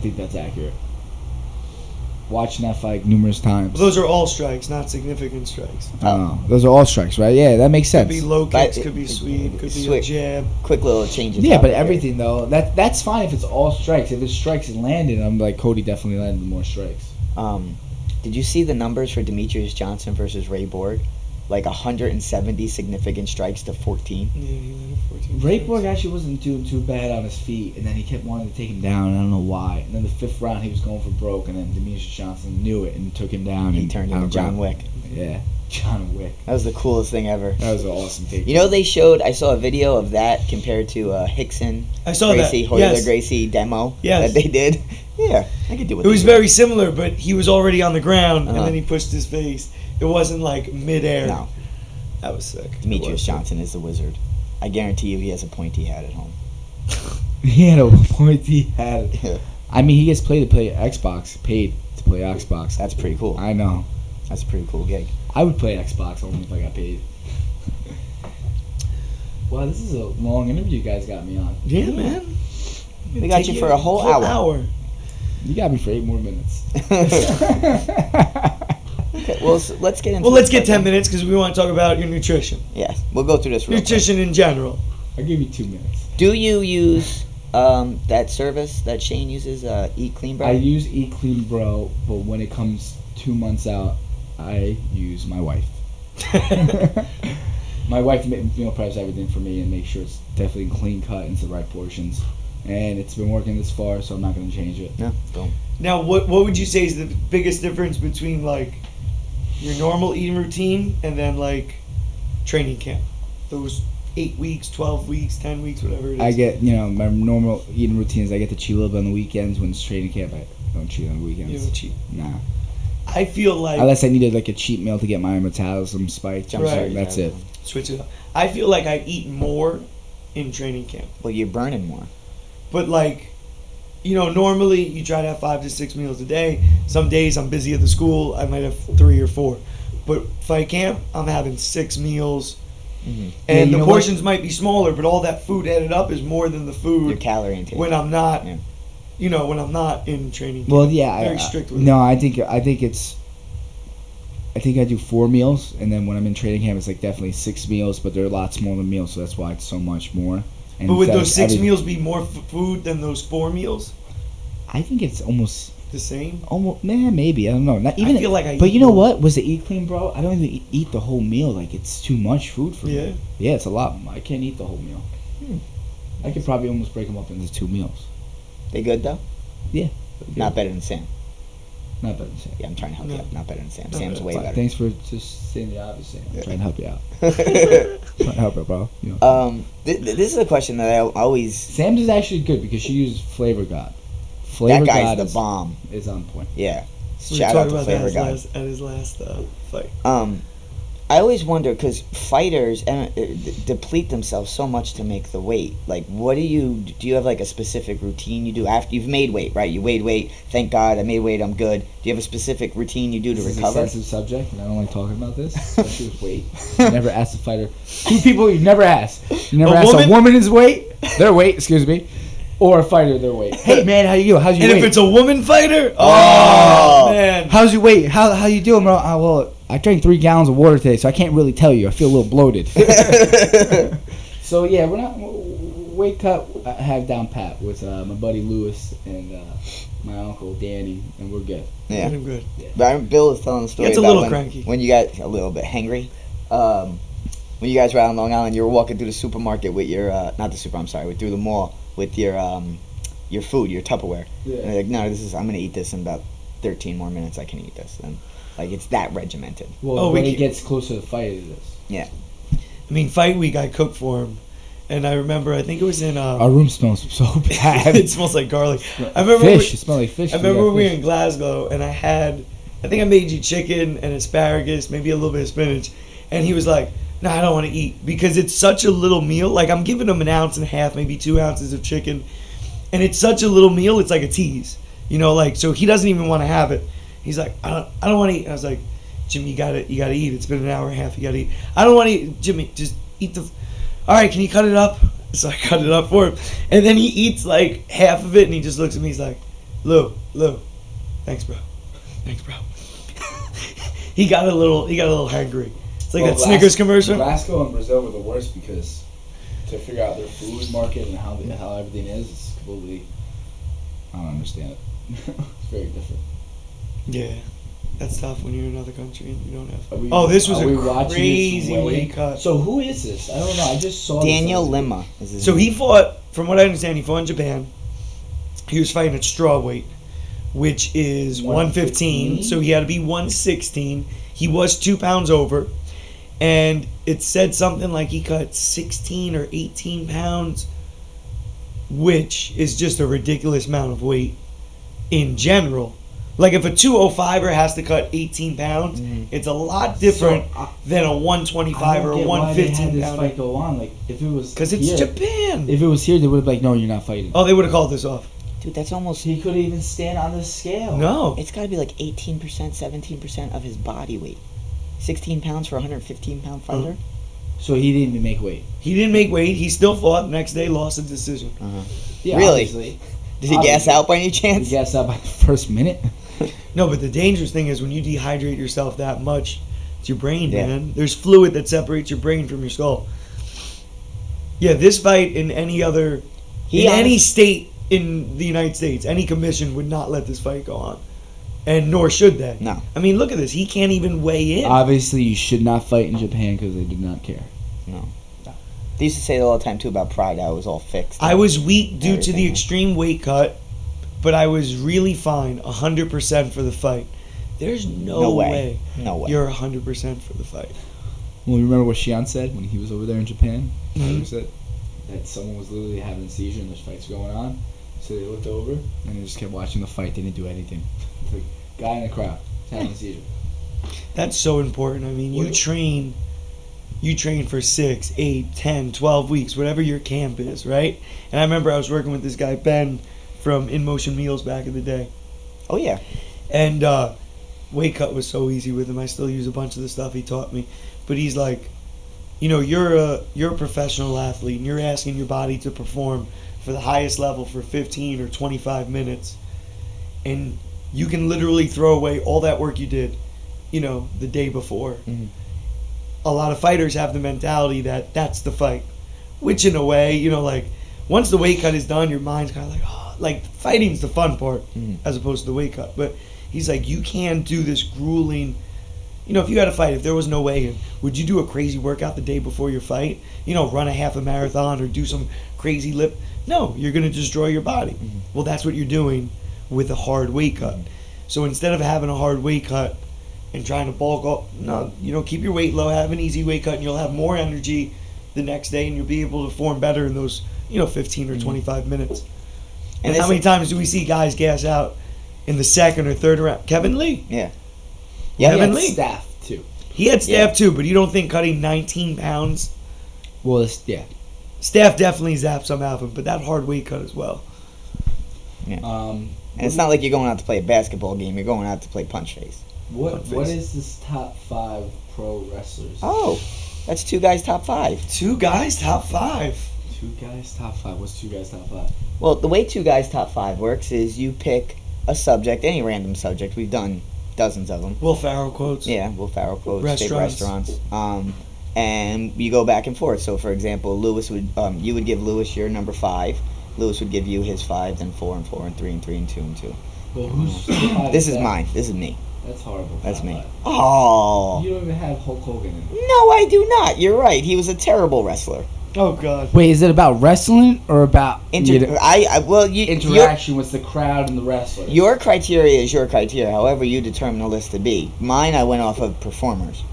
think that's accurate. Watching that fight numerous times. Well, those are all strikes, not significant strikes. Oh, those are all strikes, right? Yeah, that makes Could sense. be low But kicks, could be sweep, could be a switch. jab. Quick little change of Yeah, but topic here. everything though, that's fine if it's all strikes. If it's strikes and landed, I'm like Cody definitely landed more strikes. Did you see the numbers for Demetrius Johnson versus Ray Borg? Like 170 significant strikes to 14. Yeah, he landed 14 Ray strikes. Borg actually wasn't doing too bad on his feet, and then he kept wanting to take him down, and I don't know why. And then the 5th round, he was going for broke, and then Demetrius Johnson knew it and took him down. He and turned into John Wick. Yeah, John Wick. That was the coolest thing ever. That was an awesome take. You know, I saw a video of that compared to Hickson, I saw Gracie, that. Hoyler Yes. Gracie demo Yes. that they did. Yeah, I could do it. It was very similar, but he was already on the ground, Uh-huh. and then he pushed his face. It wasn't like midair. No, That was sick. Demetrius Johnson is the wizard. I guarantee you he has a pointy hat at home. He had a pointy hat. I mean, he gets paid to play Xbox. That's pretty cool. I know. That's a pretty cool gig. I would play Xbox only if I got paid. Wow, this is a long interview you guys got me on. Yeah, man. We got you for a whole hour. You got me for 8 more minutes. Okay, well, let's get into. Well, let's this get 10 one. minutes because we want to talk about your nutrition. Yes, we'll go through this real quick. Nutrition in general. I'll give you 2 minutes. Do you use that service that Shane uses, Eat Clean Bro? I use Eat Clean Bro, but when it comes 2 months out, I use my wife. My wife meal preps everything for me and makes sure it's definitely clean cut into the right portions. And it's been working this far, so I'm not going to change it. No, don't. Now, what would you say is the biggest difference between like your normal eating routine and then like training camp? Those 8 weeks, 12 weeks, 10 weeks, whatever it is. I get, my normal eating routines. I get to cheat a little bit on the weekends. When it's training camp, I don't cheat on the weekends. You don't cheat. Nah. I feel like Unless I needed like a cheat meal to get my metabolism spiked. Right. That's it. switch it up. I feel like I eat more in training camp, Well, you're burning more. but like normally you try to have 5 to 6 meals a day. Some days I'm busy at the school, I might have 3 or 4. But fight camp, I'm having 6 meals. Mm-hmm. And the portions might be smaller, but all that food added up is more than the food. Your calorie intake. When I'm not, when I'm not in training camp. Well, yeah, very strict with no, I think I do 4 meals, and then when I'm in training camp, it's like definitely 6 meals, but they're a lot smaller meals, so that's why it's so much more. And but would those 6 meals be more food than those 4 meals? I think it's almost the same. Almost, maybe I don't know. Not even. I feel like but you know what? Was the eat clean, bro? I don't even eat the whole meal. Like it's too much food for me. Yeah, it's a lot. I can't eat the whole meal. I could probably almost break them up into 2 meals. They good though? Yeah. Not better than Sam. Not better than Sam. Yeah, I'm trying to help you out. Not better than Sam. Sam's way better. Thanks for just saying the obvious, Sam. I'm trying to help you out. Trying to help you, bro. This is a question that I always. Sam's is actually good because she uses Flavor God. That guy's the bomb. Is on point. Yeah. We Shout out to Flavor God. At his last fight. I always wonder because fighters deplete themselves so much to make the weight. Like, do you have like a specific routine you do after you've made weight, right? You weighed weight. Thank God I made weight. I'm good. Do you have a specific routine you do to recover? This is a sensitive subject, and I don't like talking about this, especially with weight. You never asked a fighter. 2 people you've never asked. You never asked a woman's weight, their weight, excuse me, or a fighter their weight. Hey man, how you doing? How's your weight? And if it's a woman fighter, oh man, how's your weight? How you doing, bro? Well, I drank 3 gallons of water today, so I can't really tell you. I feel a little bloated. So yeah, we're not weight cut. I have down pat with my buddy Lewis and my uncle Danny, and we're good. Yeah, I'm good. Yeah. But Bill was telling the story. It's a little cranky when you got a little bit hangry. When you guys were out on Long Island, you were walking through the supermarket with your through the mall with your food, your Tupperware. Yeah. And you're like, no, I'm gonna eat this in about 13 more minutes. I can eat this. And like it's that regimented. Well, when it gets closer to the fight, it is. Yeah. I mean, fight week, I cooked for him, and I remember, I think it was in. Our room smells so bad. It smells like garlic. I remember fish. It smells like fish. I remember we were in Glasgow, and I think I made you chicken and asparagus, maybe a little bit of spinach, and he was like, "No, I don't want to eat because it's such a little meal. Like I'm giving him 1.5 ounces, maybe 2 ounces of chicken, and it's such a little meal. It's like a tease, Like so, he doesn't even want to have it. He's like, I don't want to eat. And I was like, Jimmy, you gotta eat. It's been 1.5 hours. You gotta eat. I don't want to eat. Jimmy, just eat the. All right, can you cut it up? So I cut it up for him, and then he eats like half of it, and he just looks at me. He's like, Lou, thanks, bro. He got a little hangry. It's like that Snickers commercial. Glasgow and Brazil were the worst because to figure out their food market and how everything is, it's completely. I don't understand it. It's very different. Yeah, that's tough when you're in another country and you don't have. This was a crazy weight cut. So who is this? I don't know. I just saw Daniel Lima. So he fought, from what I understand, he fought in Japan. He was fighting at straw weight, which is 115. So he had to be 116. He was 2 pounds over, and it said something like he cut 16 or 18 pounds, which is just a ridiculous amount of weight in general. Like if a 205er has to cut 18 pounds, it's a lot different than a 125 or a 115 pounder. Fight go on? Like if it was because it's Japan. If it was here, they would have been like, no, you're not fighting. Oh, they would have called this off. Dude, that's almost. He couldn't even stand on the scale. No, it's got to be like 18%, 17% of his body weight. 16 pounds for a 115-pound fighter. So he didn't even make weight. He didn't make weight. He still fought. The next day, lost a decision. Yeah, really? Obviously. Did he gas out by any chance? He gassed out by the first minute. No, but the dangerous thing is when you dehydrate yourself that much, it's your brain, man. There's fluid that separates your brain from your skull. Yeah, this fight in any other, any state in the United States, any commission would not let this fight go on. And nor should they. No. I mean, look at this. He can't even weigh in. Obviously, you should not fight in Japan because they did not care. No. They used to say it all the time, too, about Pride. I was all fixed. I was weak due to the extreme weight cut, but I was really fine, 100% for the fight. There's no way. No way. You're 100% for the fight. Well, you remember what Shion said when he was over there in Japan? Mm-hmm. He said that someone was literally having a seizure and there's fights going on. So they looked over and they just kept watching the fight. They didn't do anything. It's like guy in the crowd having a seizure. That's so important. I mean, you train for 6, 8, 10, 12 weeks, whatever your camp is, right? And I remember I was working with this guy, Ben, from In Motion Meals back in the day. Oh yeah. And weight cut was so easy with him. I still use a bunch of the stuff he taught me. But he's like, you know, you're a professional athlete, and you're asking your body to perform for the highest level for 15 or 25 minutes. And you can literally throw away all that work you did, you know, the day before. Mhm. A lot of fighters have the mentality that that's the fight. Which in a way, you know, like, once the weight cut is done, your mind's kind of like, oh, like, fighting's the fun part as opposed to the weight cut. But he's like, you can't do this grueling, you know, if you had a fight, if there was no weigh-in, would you do a crazy workout the day before your fight? You know, run a half a marathon or do some crazy lip? No, you're going to destroy your body. Well, that's what you're doing with a hard weight cut. So instead of having a hard weight cut and trying to bulk up, no, you know, keep your weight low, have an easy weight cut, and you'll have more energy the next day, and you'll be able to perform better in those, you know, 15 or 25 minutes. And how many times do we see guys gas out in the second or third round? Kevin Lee. Yeah. Yeah, Kevin he Lee. had staff too. He had staff too, but you don't think cutting 19 pounds? Well, yeah. Staff definitely zapped some out of him, but that hard weight cut as well. And it's not like you're going out to play a basketball game. You're going out to play punch face. What is this top 5 pro wrestlers? Oh, that's two guys top 5. Two guys, top 5. 2 guys top 5. What's 2 guys top 5? Well, the way two guys top 5 works is you pick a subject, any random subject. We've done dozens of them. Will Ferrell quotes. Yeah, Will Ferrell quotes, Restaurants. favorite restaurants. And you go back and forth. So, for example, Lewis would you would give Lewis your number 5. Lewis would give you his 5, then 4 and 4 and 3 and 3 and 2 and 2. Well, who's This is mine. This is me. That's horrible. That's top me. 5. Oh. You don't even have Hulk Hogan in it. No, I do not. You're right. He was a terrible wrestler. Oh God. Wait, is it about wrestling or about interaction with the crowd and the wrestlers? Your criteria is your criteria. However, you determine a list to be. Mine, I went off of performers.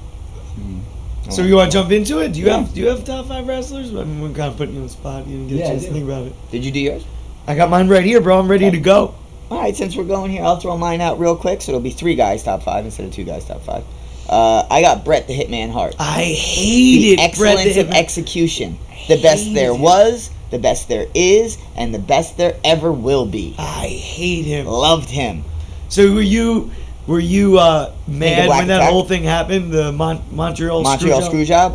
So you want to jump into it? Do you have top 5 wrestlers? I mean, we're kind of putting you on the spot. You didn't get a chance to think about it. Did you do yours? I got mine right here, bro. I'm ready to go. All right, since we're going here, I'll throw mine out real quick. So it'll be 3 guys top 5 instead of 2 guys top 5. I got Bret the Hitman Hart. I hated the excellence of execution. The best there was, the best there is, and the best there ever will be. I hate him. Loved him. So were you mad when that whole thing happened? The Montreal screw job?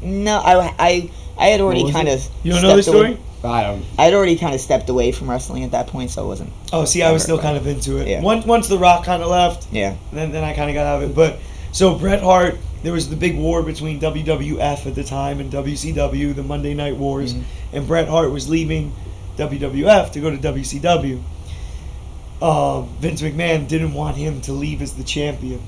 No, I had already kind of. You don't know the story? I don't. I had already kind of stepped away from wrestling at that point, so it wasn't. Oh, see, I was still kind of into it. Yeah. Once The Rock kind of left, yeah, then I kind of got out of it. But so Bret Hart, there was the big war between WWF at the time and WCW, the Monday Night Wars, and Bret Hart was leaving WWF to go to WCW. Vince McMahon didn't want him to leave as the champion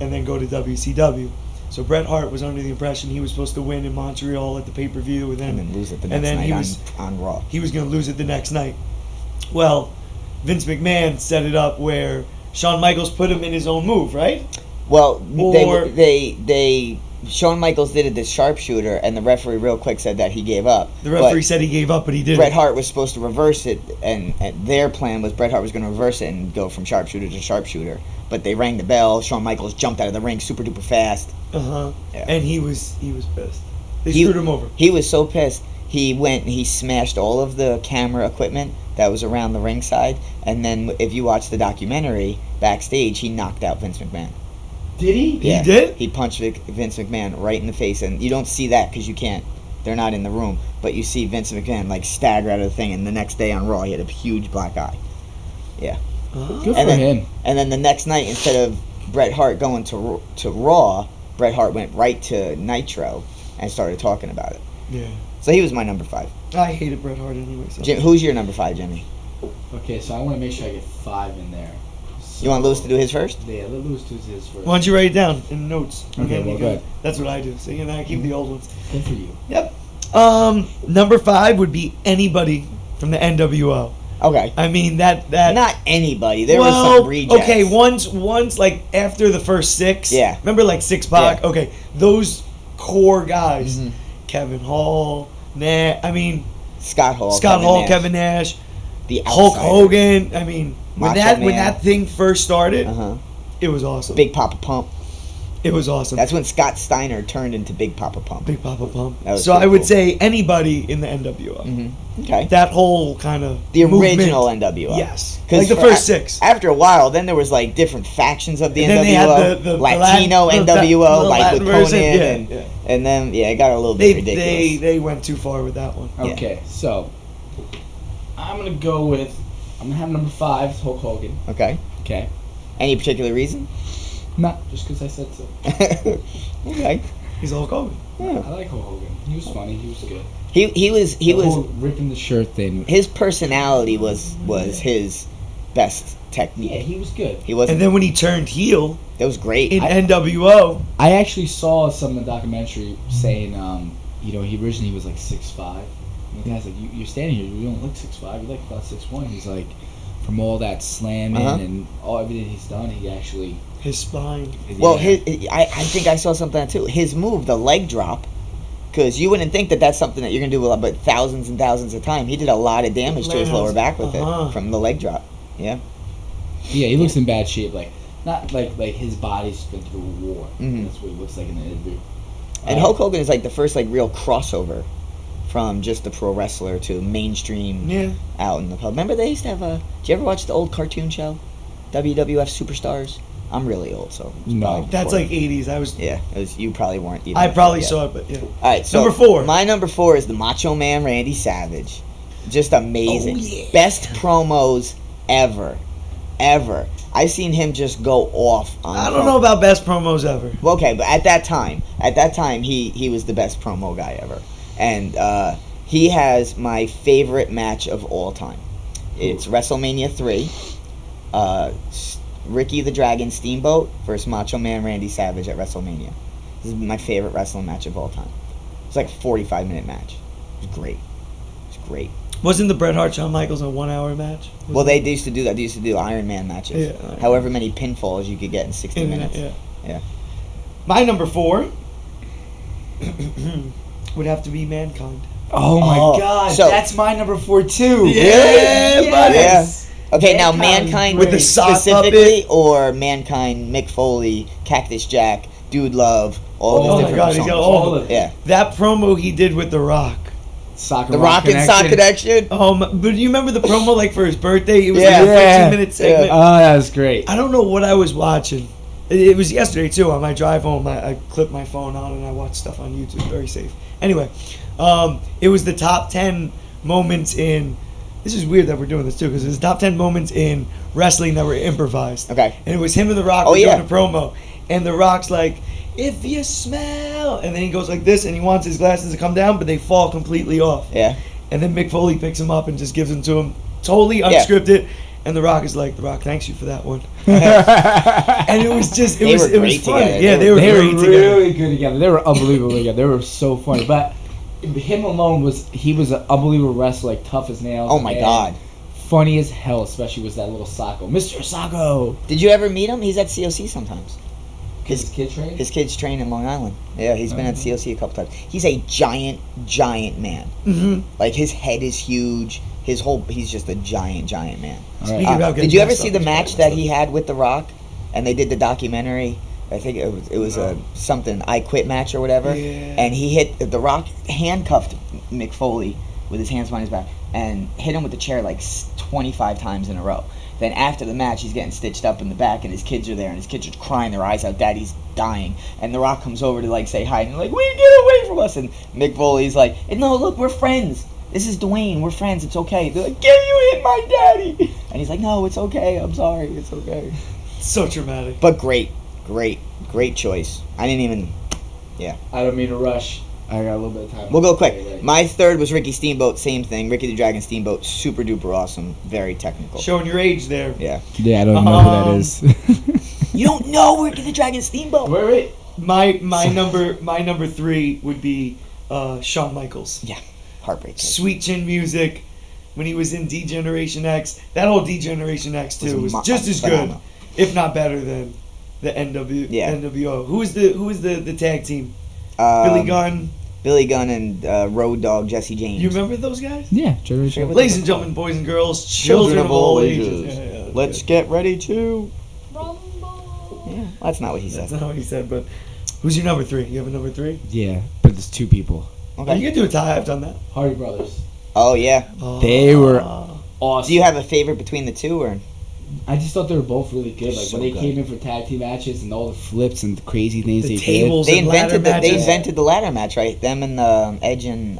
and then go to WCW. So Bret Hart was under the impression he was supposed to win in Montreal at the pay-per-view and then lose it the next night on Raw. He was going to lose it the next night. Well, Vince McMahon set it up where Shawn Michaels put him in his own move, right? Well, Shawn Michaels did it the sharpshooter, and the referee real quick said that he gave up. The referee said he gave up, but he didn't. Bret Hart was supposed to reverse it, and their plan was Bret Hart was going to reverse it and go from sharpshooter to sharpshooter. But they rang the bell. Shawn Michaels jumped out of the ring super duper fast. Yeah. And he was pissed. They screwed him over. He was so pissed. He went and he smashed all of the camera equipment that was around the ringside. And then if you watch the documentary backstage, he knocked out Vince McMahon. Did he? Yeah. He did? He punched Vince McMahon right in the face, and you don't see that because you can't. They're not in the room, but you see Vince McMahon like stagger out of the thing, and the next day on Raw, he had a huge black eye. Yeah. Good for him. And then the next night, instead of Bret Hart going to Raw, Bret Hart went right to Nitro and started talking about it. Yeah. So he was my number 5. I hated Bret Hart anyway. So. Who's your number 5, Jimmy? Okay, so I want to make sure I get 5 in there. So, you want Lewis to do his first? Yeah, let Lewis do his first. Why don't you write it down in notes? Okay, well, good. That's what I do. So I keep the old ones. Good for you. Yep. Number 5 would be anybody from the NWO. Okay. I mean that not anybody. There was some rejects. Okay, once like after the first 6. Yeah. Remember like 6-Pac? Yeah. Okay, those core guys, Kevin Hall, Scott Hall, Kevin Nash, the Hulk Outsiders. Hogan. I mean, when Macho Man. that thing first started, it was awesome. Big Papa Pump. It was awesome. That's when Scott Steiner turned into Big Papa Pump. Big Papa Pump. That was So pretty I would cool. say anybody in the NWO. Okay. That whole kind of The movement. original NWO. Yes. 'Cause Like the for first 6. After a while, then there was like different factions of the And NWO. then they had the Latino Latin- NWO, the like Latin with version, Conan, yeah. and then it got a little bit ridiculous. They went too far with that one. Yeah. Okay, so I'm gonna go with. I'm gonna have number 5, Hulk Hogan. Okay. Okay. Any particular reason? Not just because I said so. Okay. He's Hulk Hogan. Yeah. I like Hulk Hogan. He was funny. He was good. He was The was whole ripping the shirt thing. his personality was his best Yeah, technique. he was good. He wasn't. And then when he turned heel That was great. in NWO, I actually saw some in the documentary saying, he originally was like 6'5". And the guy's like, you're standing here, you don't look 6'5", you look about 6'1". He's like, from all that slamming and everything he's done, he actually. his spine. Well, yeah. I think I saw something too. His move, the leg drop, because you wouldn't think that that's something that you're gonna do a lot, but thousands and thousands of times, he did a lot of damage to his lower back with it from the leg drop. Yeah. Yeah, he looks in bad shape. Like, not like his body's been through a war. Mhm. That's what he looks like in the interview. And Hulk Hogan is like the first like real crossover from just the pro wrestler to mainstream Yeah. out in the pub. Remember they used to have a. Did you ever watch the old cartoon show, WWF Superstars? I'm really old, so it's No. probably That's before- like 80s. I was. Yeah, it was, you probably weren't even. I probably yet. saw it, but yeah. All right, so Number 4. My number 4 is the Macho Man Randy Savage. Just amazing. Oh, yeah. Best promos ever. I've seen him just go off on I don't know about best promos ever. Well, okay, but at that time he was the best promo guy ever. And he has my favorite match of all time. It's WrestleMania 3. Ricky the Dragon Steamboat versus Macho Man Randy Savage at WrestleMania. This is my favorite wrestling match of all time. It's like a 45-minute match. It was great. Wasn't the Bret Hart Shawn Michaels a 1-hour match? Well, they used to do that. They used to do Iron Man matches. Yeah, Iron However many pinfalls you could get in 60 minutes. Yeah. My number 4 would have to be Mankind. Oh my Oh, God, so- that's my number 4 too. Yeah, buddy. Yes. Okay, now Mankind Mankind with the sock specifically, or Mankind, Mick Foley, Cactus Jack, Dude Love, all these Oh my different God, he's got personas. all of it. Yeah, That promo he did with The Rock. Soccer the Rock and Sock Connection. But you remember the promo like for his birthday? It was Yeah. like a Yeah. 15-minute segment. Oh, that was great. I don't know what I was watching. It was yesterday too. On my drive home, I clipped my phone on and I watched stuff on YouTube. Very safe. Anyway, it was the top 10 moments in. This is weird that we're doing this too, because it's top 10 moments in wrestling that were improvised. Okay. And it was him and The Rock Oh, were yeah. doing a promo, and The Rock's like, "If you smell," and then he goes like this, and he wants his glasses to come down, but they fall completely off. Yeah. And then Mick Foley picks him up and just gives them to him, totally unscripted. And The Rock is like, "The Rock, thanks you for that one." And it was just, They it were was great funny. together. Yeah, they were They were great together. really good together. They were unbelievable together. They were so funny. But him alone was an unbelievable wrestler, like tough as nails. Oh my and God. funny as hell, especially was that little Sacco, Mr. Sacco. Did you ever meet him? He's at COC sometimes. His kid train. His kids train in Long Island. Yeah, he's been at COC a couple times. He's a giant man. Mm-hmm. Like his head is huge. He's just a giant man. Speaking about getting Did you ever messed see up, the he's match probably that he had with The Rock? And they did the documentary. I think it was a something I Quit match or whatever. Yeah. And he hit The Rock handcuffed Mick Foley with his hands behind his back and hit him with the chair like 25 times in a row. Then after the match, he's getting stitched up in the back, and his kids are there, and his kids are crying their eyes out. Daddy's dying, and The Rock comes over to like say hi, and they're like, "We get away from us!" And Mick Foley's like, "No, look, we're friends. This is Dwayne. We're friends. It's okay." They're like, "Get you hit my daddy!" And he's like, "No, it's okay. I'm sorry. It's okay." So traumatic. But great choice. I didn't even. I don't mean to rush. I got a little bit of time. We'll go quick. My third was Ricky Steamboat. Same thing. Ricky the Dragon Steamboat. Super duper awesome. Very technical. Showing your age there. Yeah. Yeah, I don't know who that is. You don't know Ricky the Dragon Steamboat? Wait. My number 3 would be Shawn Michaels. Heartbreak. Sweet chin music. When he was in D-Generation X, that whole D-Generation X too was just as good, phenomenal. if not better than the NWO. Who was the tag team? Billy Gunn and Road Dogg Jesse James. You remember those guys? Yeah, Generation. Ladies and gentlemen, boys and girls, children of all ages. Yeah, Let's get ready to. Rumble. Yeah, well, that's not what he That's said. not what he said, but who's your number 3? You have a number 3? Yeah, but there's two people. You Okay. can do a tie. I've done that. Hardy Brothers. Oh yeah. They were awesome. Do you have a favorite between the two, or? I just thought they were both really good. Like So when they good. came in for tag team matches and all the flips and the crazy things The they tables. They and ladder invented they matches. invented the ladder match, right? Them and Edge and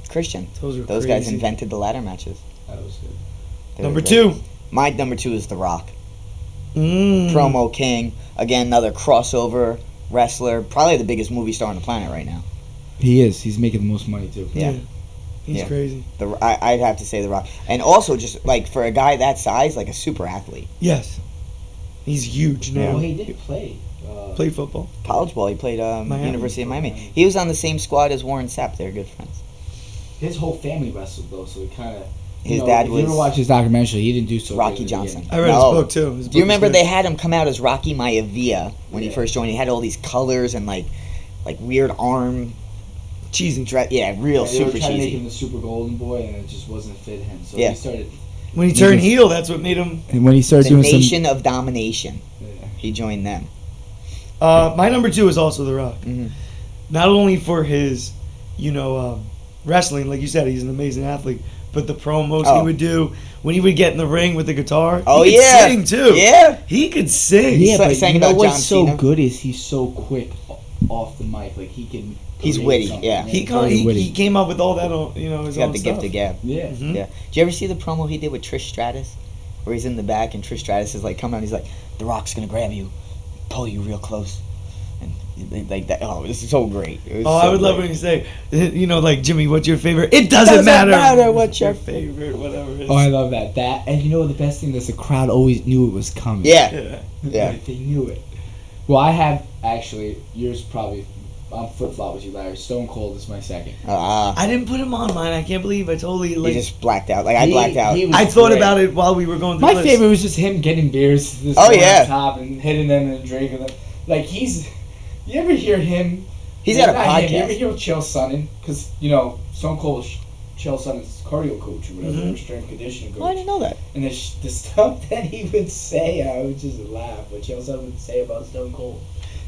Christian. Those are Those guys crazy. invented the ladder matches. did. That was good. They Number were great. 2. My number 2 is The Rock. Mm. Promo king. Again, another crossover wrestler. Probably the biggest movie star on the planet right now. He is. He's making the most money too. Yeah. He's Yeah. crazy. I'd have to say The Rock. And also, just like for a guy that size, like a super athlete. Yes. He's huge now. Well, he did play. Play football. College ball, he played Miami. University of Miami. He was on the same squad as Warren Sapp. They're good friends. His whole family wrestled though, so he kind of. His dad if you ever was watch his documentary, he didn't do so. Rocky great in the Johnson. beginning. I read No. his book too. His Do you book is remember good. they had him come out as Rocky Maivia when he Yeah. first joined? He had all these colors and like weird arm cheesy? dress. Yeah, real Yeah, they were super trying to make him cheesy. the super golden boy, and it just wasn't fit him. So Yeah. he started. When he turned heel, that's what made him. And when he started The doing Nation of Domination. Yeah. He joined them. My number 2 is also The Rock. Mhm. Not only for his, wrestling, like you said, he's an amazing athlete, but the promos Oh. he would do when he would get in the ring with the guitar. Oh he could yeah, sing too. Yeah, He could sing. Yeah, but sang you know about what's John so Cena. good is he's so quick off the mic. Like he can. He's create witty, something, yeah. man. He, Very witty. he came up with all that on his he's got own the stuff. gift of gab. Yeah. Mhm. Yeah. Did you ever see the promo he did with Trish Stratus, where he's in the back and Trish Stratus is like coming out? He's like, "The Rock's gonna grab you, pull you real close," and like that. Oh, this is so great. It was Oh, so I would love great. when you say, like Jimmy, what's your favorite? It doesn't matter what's your favorite, whatever it is. Oh, I love that. And you know the best thing is the crowd always knew it was coming. Yeah, Yeah. yeah. Like, they knew it. Well, I have actually. Yours probably. I'm flip flop with you, Larry. Stone Cold is my second. I didn't put him on mine. I can't believe I totally You like. just blacked out. Like I blacked out. He was I thought great. about it while we were going through My this. favorite was just him getting beers. This Oh, one yeah. on top and hitting them and drinking them. Like he's. You ever hear him? He's well, got a not him, You ever podcast. hear Chael Sonnen? Because Stone Cold was Chael Sonnen's cardio coach or whatever, Mhm. or strength conditioning coach. Oh, I didn't know that. And the stuff that he would say, I would just laugh. What Chael Sonnen would say about Stone Cold.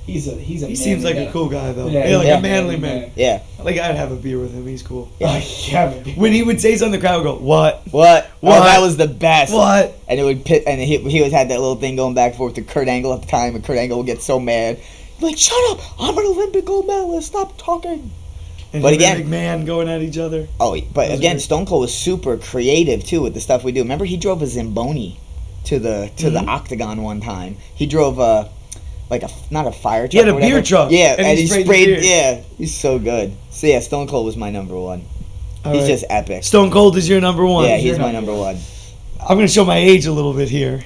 He's a He manly seems like guy. a cool guy though. Yeah, Yeah, like yeah. a manly man. Yeah. Like I'd have a beer with him. He's cool. Oh, yeah. When he would say something, the crowd would go, "What? What? What? Oh, that was the best. What?" And it would pit, and he always had that little thing going back and forth to Kurt Angle at the time, and Kurt Angle would get so mad, like, "Shut up! I'm an Olympic gold medalist. Stop talking." And But him and again- McMahon going at each other. Oh, but Those again, are- Stone Cold was super creative too with the stuff we do. Remember, he drove a Zamboni to the Mhm. Octagon one time. He drove not a fire truck. He had a or whatever. beer truck, Yeah, and and he he sprayed sprayed. the beer. Yeah, he's so good. So yeah, Stone Cold was my number one. All He's right. just epic. Stone Cold is your number one. Yeah, You're he's my number number one. I'm gonna show my age a little bit here.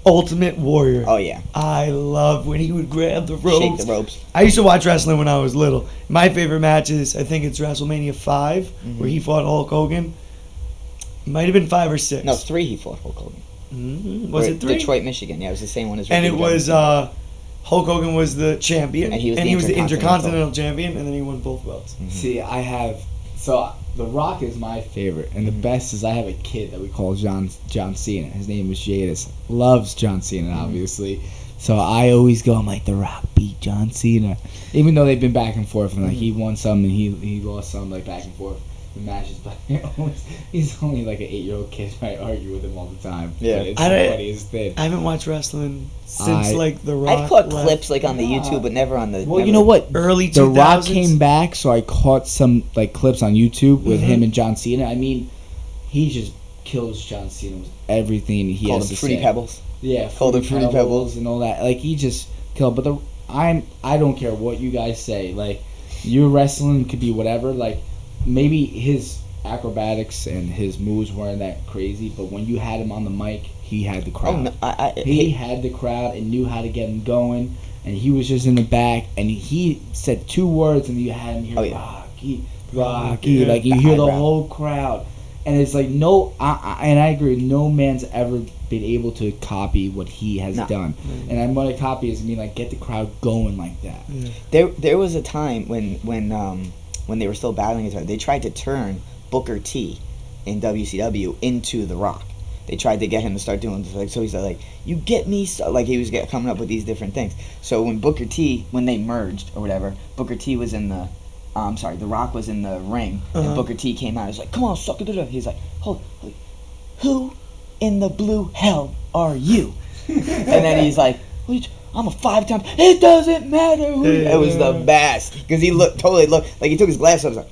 Ultimate Warrior. Oh yeah, I love when he would grab the shake ropes. the ropes. I used to watch wrestling when I was little. My favorite matches, I think it's WrestleMania 5, Mm-hmm. where he fought Hulk Hogan. Might have been 5 or 6. No, 3. He fought Hulk Hogan. Was it 3? Detroit, Michigan. Yeah, it was the same one as. And it Ricky was Jones. Hulk Hogan was the champion, And he was the the Intercontinental. Intercontinental champion, and then he won both belts. See, I have. So, The Rock is my favorite. And the best is I have a kid that we call John Cena. His name is Jadis. Loves John Cena, obviously. So I always go, I'm like, The Rock beat John Cena. Even though they've been back and forth. And like he won some and he lost some, like back and forth. The matches, but he's only like an 8-year-old kid. I argue with him all the time. Yeah. But it's I the don't- funniest thing. I haven't watched wrestling since like The Rock. I've caught left. clips like on the Yeah. YouTube, but never on the. Well, never- you know what? Early The 2000s. Rock came back, so I caught some like clips on YouTube with him and John Cena. I mean, he just kills John Cena with everything he Called has them to Fruity say. Pebbles. Yeah, Called them Fruity Pebbles. and all that. Like he just killed. But I don't care what you guys say. Like your wrestling could be whatever. Like maybe his acrobatics and his moves weren't that crazy, but when you had him on the mic, he had the crowd. Oh no, He had the crowd and knew how to get him going, and he was just in the back, and he said 2 words, and you had him hear Oh, yeah. Rocky, Yeah. like you The hear the eyebrow. whole crowd, and it's like and I agree, no man's ever been able to copy what he has No. done, and I'm gonna copy is mean like get the crowd going like that. There was a time when they were still battling each other. They tried to turn Booker T in WCW into The Rock. They tried to get him to start doing this, like, so he's like, you get me, so, like he was coming up with these different things. So when they merged or whatever, Booker T was in the The Rock was in the ring, and Uh-huh. Booker T came out. He's like, "Come on, sucker!" He's like, "Hold, who in the blue hell are you?" And then he's like, "I'm a 5-time." It doesn't matter. It was the best because he looked like he took his glasses off.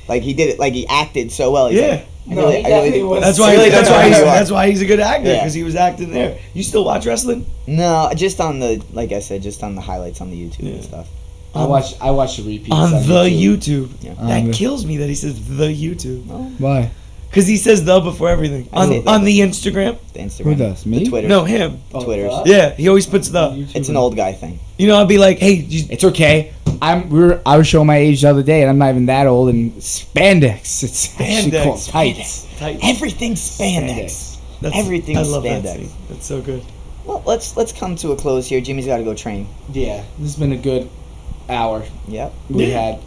Like he did it, like he acted so well. He's Yeah. like, No, he definitely was. That's I really don't know who you are. that's why he's a good actor, Yeah. because he was acting there. You still watch wrestling? No, just on the, like I said, just on the highlights on the YouTube Yeah. and stuff. I watch the repeats On the YouTube. Yeah. That kills me that he says the YouTube. Why? Because he says the before everything. I say On the. the Instagram. The Instagram. Who does? Me? The Twitter. No, him. Twitters. Yeah, he always puts the. It's an old guy thing. You know, I'll be like, hey, It's okay. I was showing my age the other day, and I'm not even that old. And spandex. It's actually called Spandex. tights. Tight. Everything's spandex. Everything's I love that spandex. scene. That's so good. Well, let's come to a close here. Jimmy's got to go train. Yeah, this has been a good hour Yep. we Yeah. had. It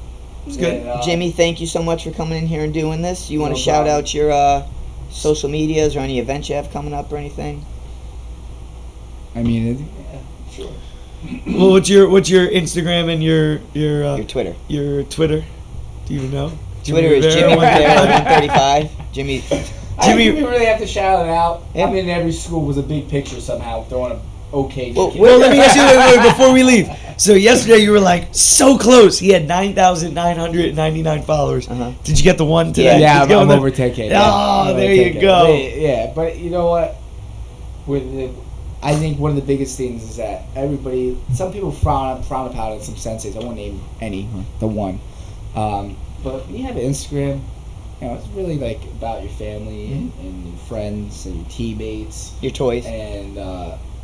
was good. And, Jimmy, thank you so much for coming in here and doing this. You want No to shout problem. out your social medias or any events you have coming up or anything? I mean, Well, what's your Instagram and your Your Twitter. your Twitter? Do you even know? Twitter is Rivera, Jimmy Rivera 135. 135. Jimmy. I think we really have to shout it out. Yeah. I'm in every school with a big picture somehow throwing a okay. Well, Well, let me ask you wait, before we leave. So yesterday you were like so close. He had 9,999 followers. Uh-huh. Did you get the one today? Yeah, Did you get I'm one over 10K. Oh, I'm over there you 10K. go. Yeah, but you know what? I think one of the biggest things is that everybody, some people frown upon it, some senseis. I won't name any, the one. But when you have Instagram, you know, it's really like about your family and your friends and your teammates Your toys. and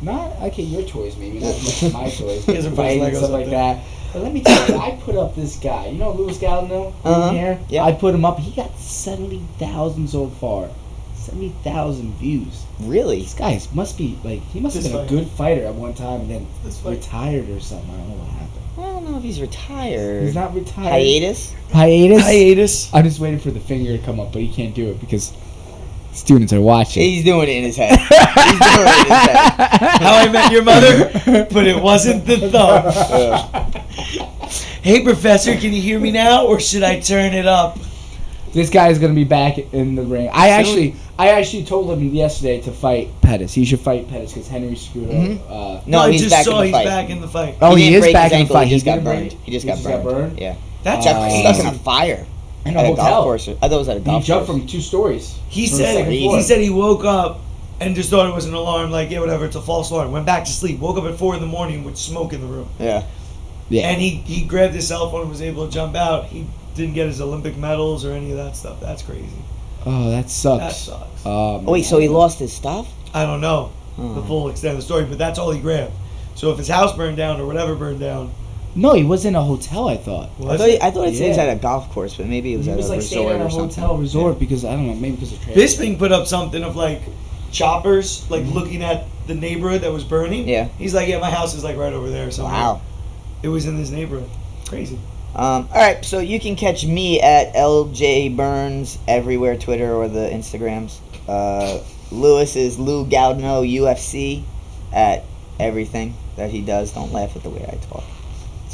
not your toys maybe not my toys, He hasn't put his fighting and Legos stuff up like there. that. But let me tell you, I put up this guy. You know Louis Galino? Uh-huh. Here? Yeah. I put him up. He got 70,000 so far. 70,000 views. Really? This guy must be like he must have This been a fighter. good fighter at one time and then This fighter. retired or something. I don't know what happened. I don't know if he's retired. He's not retired. Hiatus? Hiatus. I'm just waiting for the finger to come up, but he can't do it because students are watching. He's doing it in his head. He's doing it in his head. How I Met Your Mother, but it wasn't the thumb. Hey, Professor, can you hear me now, or should I turn it up? This guy is gonna be back in the ring. I actually told him yesterday to fight Pettis. He should fight Pettis because Henry screwed up. No, I he's just back saw in the he's fight. back in the fight. Oh, he didn't is break back his in the ankle, fight. He just got didn't burned. break- He just got burned. Yeah. That's Got crazy. stuck in a fire. In At a a golf hotel. course. I thought it was at a He golf jumped course. from 2 stories. He from the said second floor. he woke up and just thought it was an alarm, like, yeah, whatever, it's a false alarm. Went back to sleep. Woke up at 4 a.m. with smoke in the room. Yeah. Yeah. And he grabbed his cell phone and was able to jump out. He didn't get his Olympic medals or any of that stuff. That's crazy. Oh, that sucks. That sucks. Oh, wait, so he lost his stuff? I don't know the Oh. full extent of the story, but that's all he grabbed. So if his house burned down or whatever burned down, No, he was in a hotel. I thought. I thought it said it was Yeah. at a golf course, but maybe it was He at was a like staying resort at a or something. hotel resort because I don't know, maybe because of trade. Bisping put up something of like choppers, like looking at the neighborhood that was burning. Yeah. He's like, yeah, my house is like right over there. So Wow. it was in this neighborhood. Crazy. All right, so you can catch me at LJ Burns everywhere, Twitter or the Instagrams. Lewis is Lou Gaudino UFC at everything that he does. Don't laugh at the way I talk.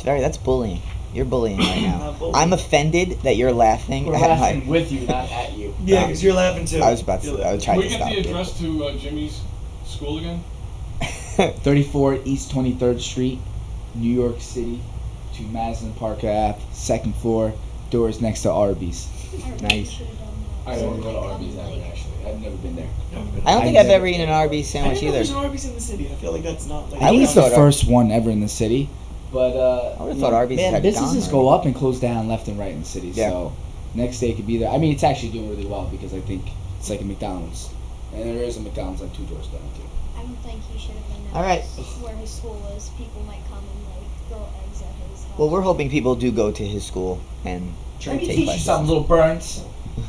That's bullying. You're bullying right now. Not bullying. I'm offended that you're laughing We're at laughing my. with you, not at you. Yeah, because you're laughing too. I was about You're to. I was laughing. trying Can we to get stop the it. address to Jimmy's school again? 34 East 23rd Street, New York City, to Madison Park Ave, 2nd floor, doors next to Arby's. Nice. I don't go to Arby's ever, actually. I've never been there. I don't think I've ever eaten an Arby's I sandwich didn't know either. there's an Arby's in the city. I feel like that's not like. I think would've it's the thought first one ever in the city. But I would've thought Arby's man, had businesses gone go already. up and close down left and right in the city. Yeah. So next day could be there. I mean, it's actually doing really well because I think it's like a McDonald's, and there is a McDonald's like 2 doors down too. I don't think he should have been there. All right. Where his school is, people might come and like throw eggs at his house. Well, we're hoping people do go to his school and Let me take teach you classes. something, little Burns.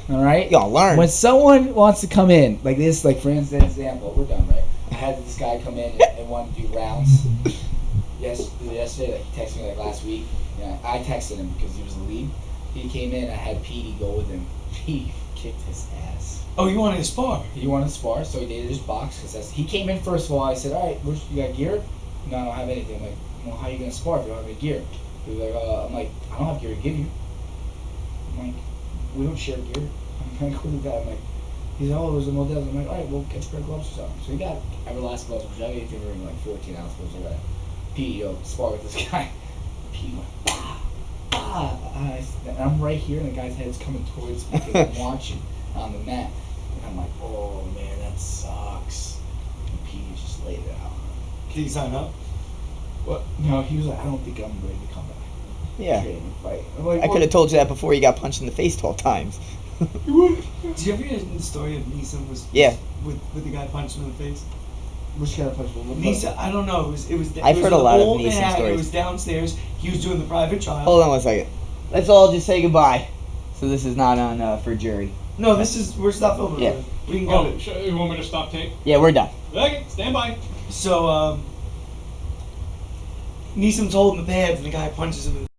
All right. Y'all learn. When someone wants to come in, like this, like for instance, example, we're done, right? I had this guy come in and wanted to do rounds. Yesterday, like he texted me like last week. Yeah, I texted him because he was the lead. He came in. I had Petey go with him. He kicked his ass. Oh, you wanted to spar? He wanted to spar, so he did his box. He came in first of all. I said, "All right, you got gear?" No, I don't have anything. I'm like, "Well, how are you gonna spar if you don't have any gear?" He was like, "I'm like, I don't have gear to give you." I'm like, we don't share gear. I'm like, what is that? I'm like, he's like, oh, there's a Models. I'm like, all right, well, get a pair of gloves or something. So we got Everlast gloves, which I think were like 14 ounce gloves. I got PEO, spar with this guy. He went, and I'm right here, and the guy's head's coming towards me because I'm watching on the mat. And I'm like, oh man, that sucks. And P just laid it out. Did you sign up? What? No, he was like, I don't think I'm ready to come back. Yeah. Train and fight. I'm like, I could have told you that before you got punched in the face 12 times. Did you ever hear the story of Neeson was Yeah. with the guy punched him in the face? Which kind of punch? Neeson, I don't know. It was. I've it was heard a in lot of Old Neeson Manhattan. stories. It was downstairs. He was doing the private trial. Hold on 1 second. Let's all just say goodbye. So this is not on for jury. No, this is we're stop filming. Yeah. We can go. Oh, you want me to stop tape? Yeah, we're done. Okay, stand by. So Neeson's holding the pads and the guy punches him in the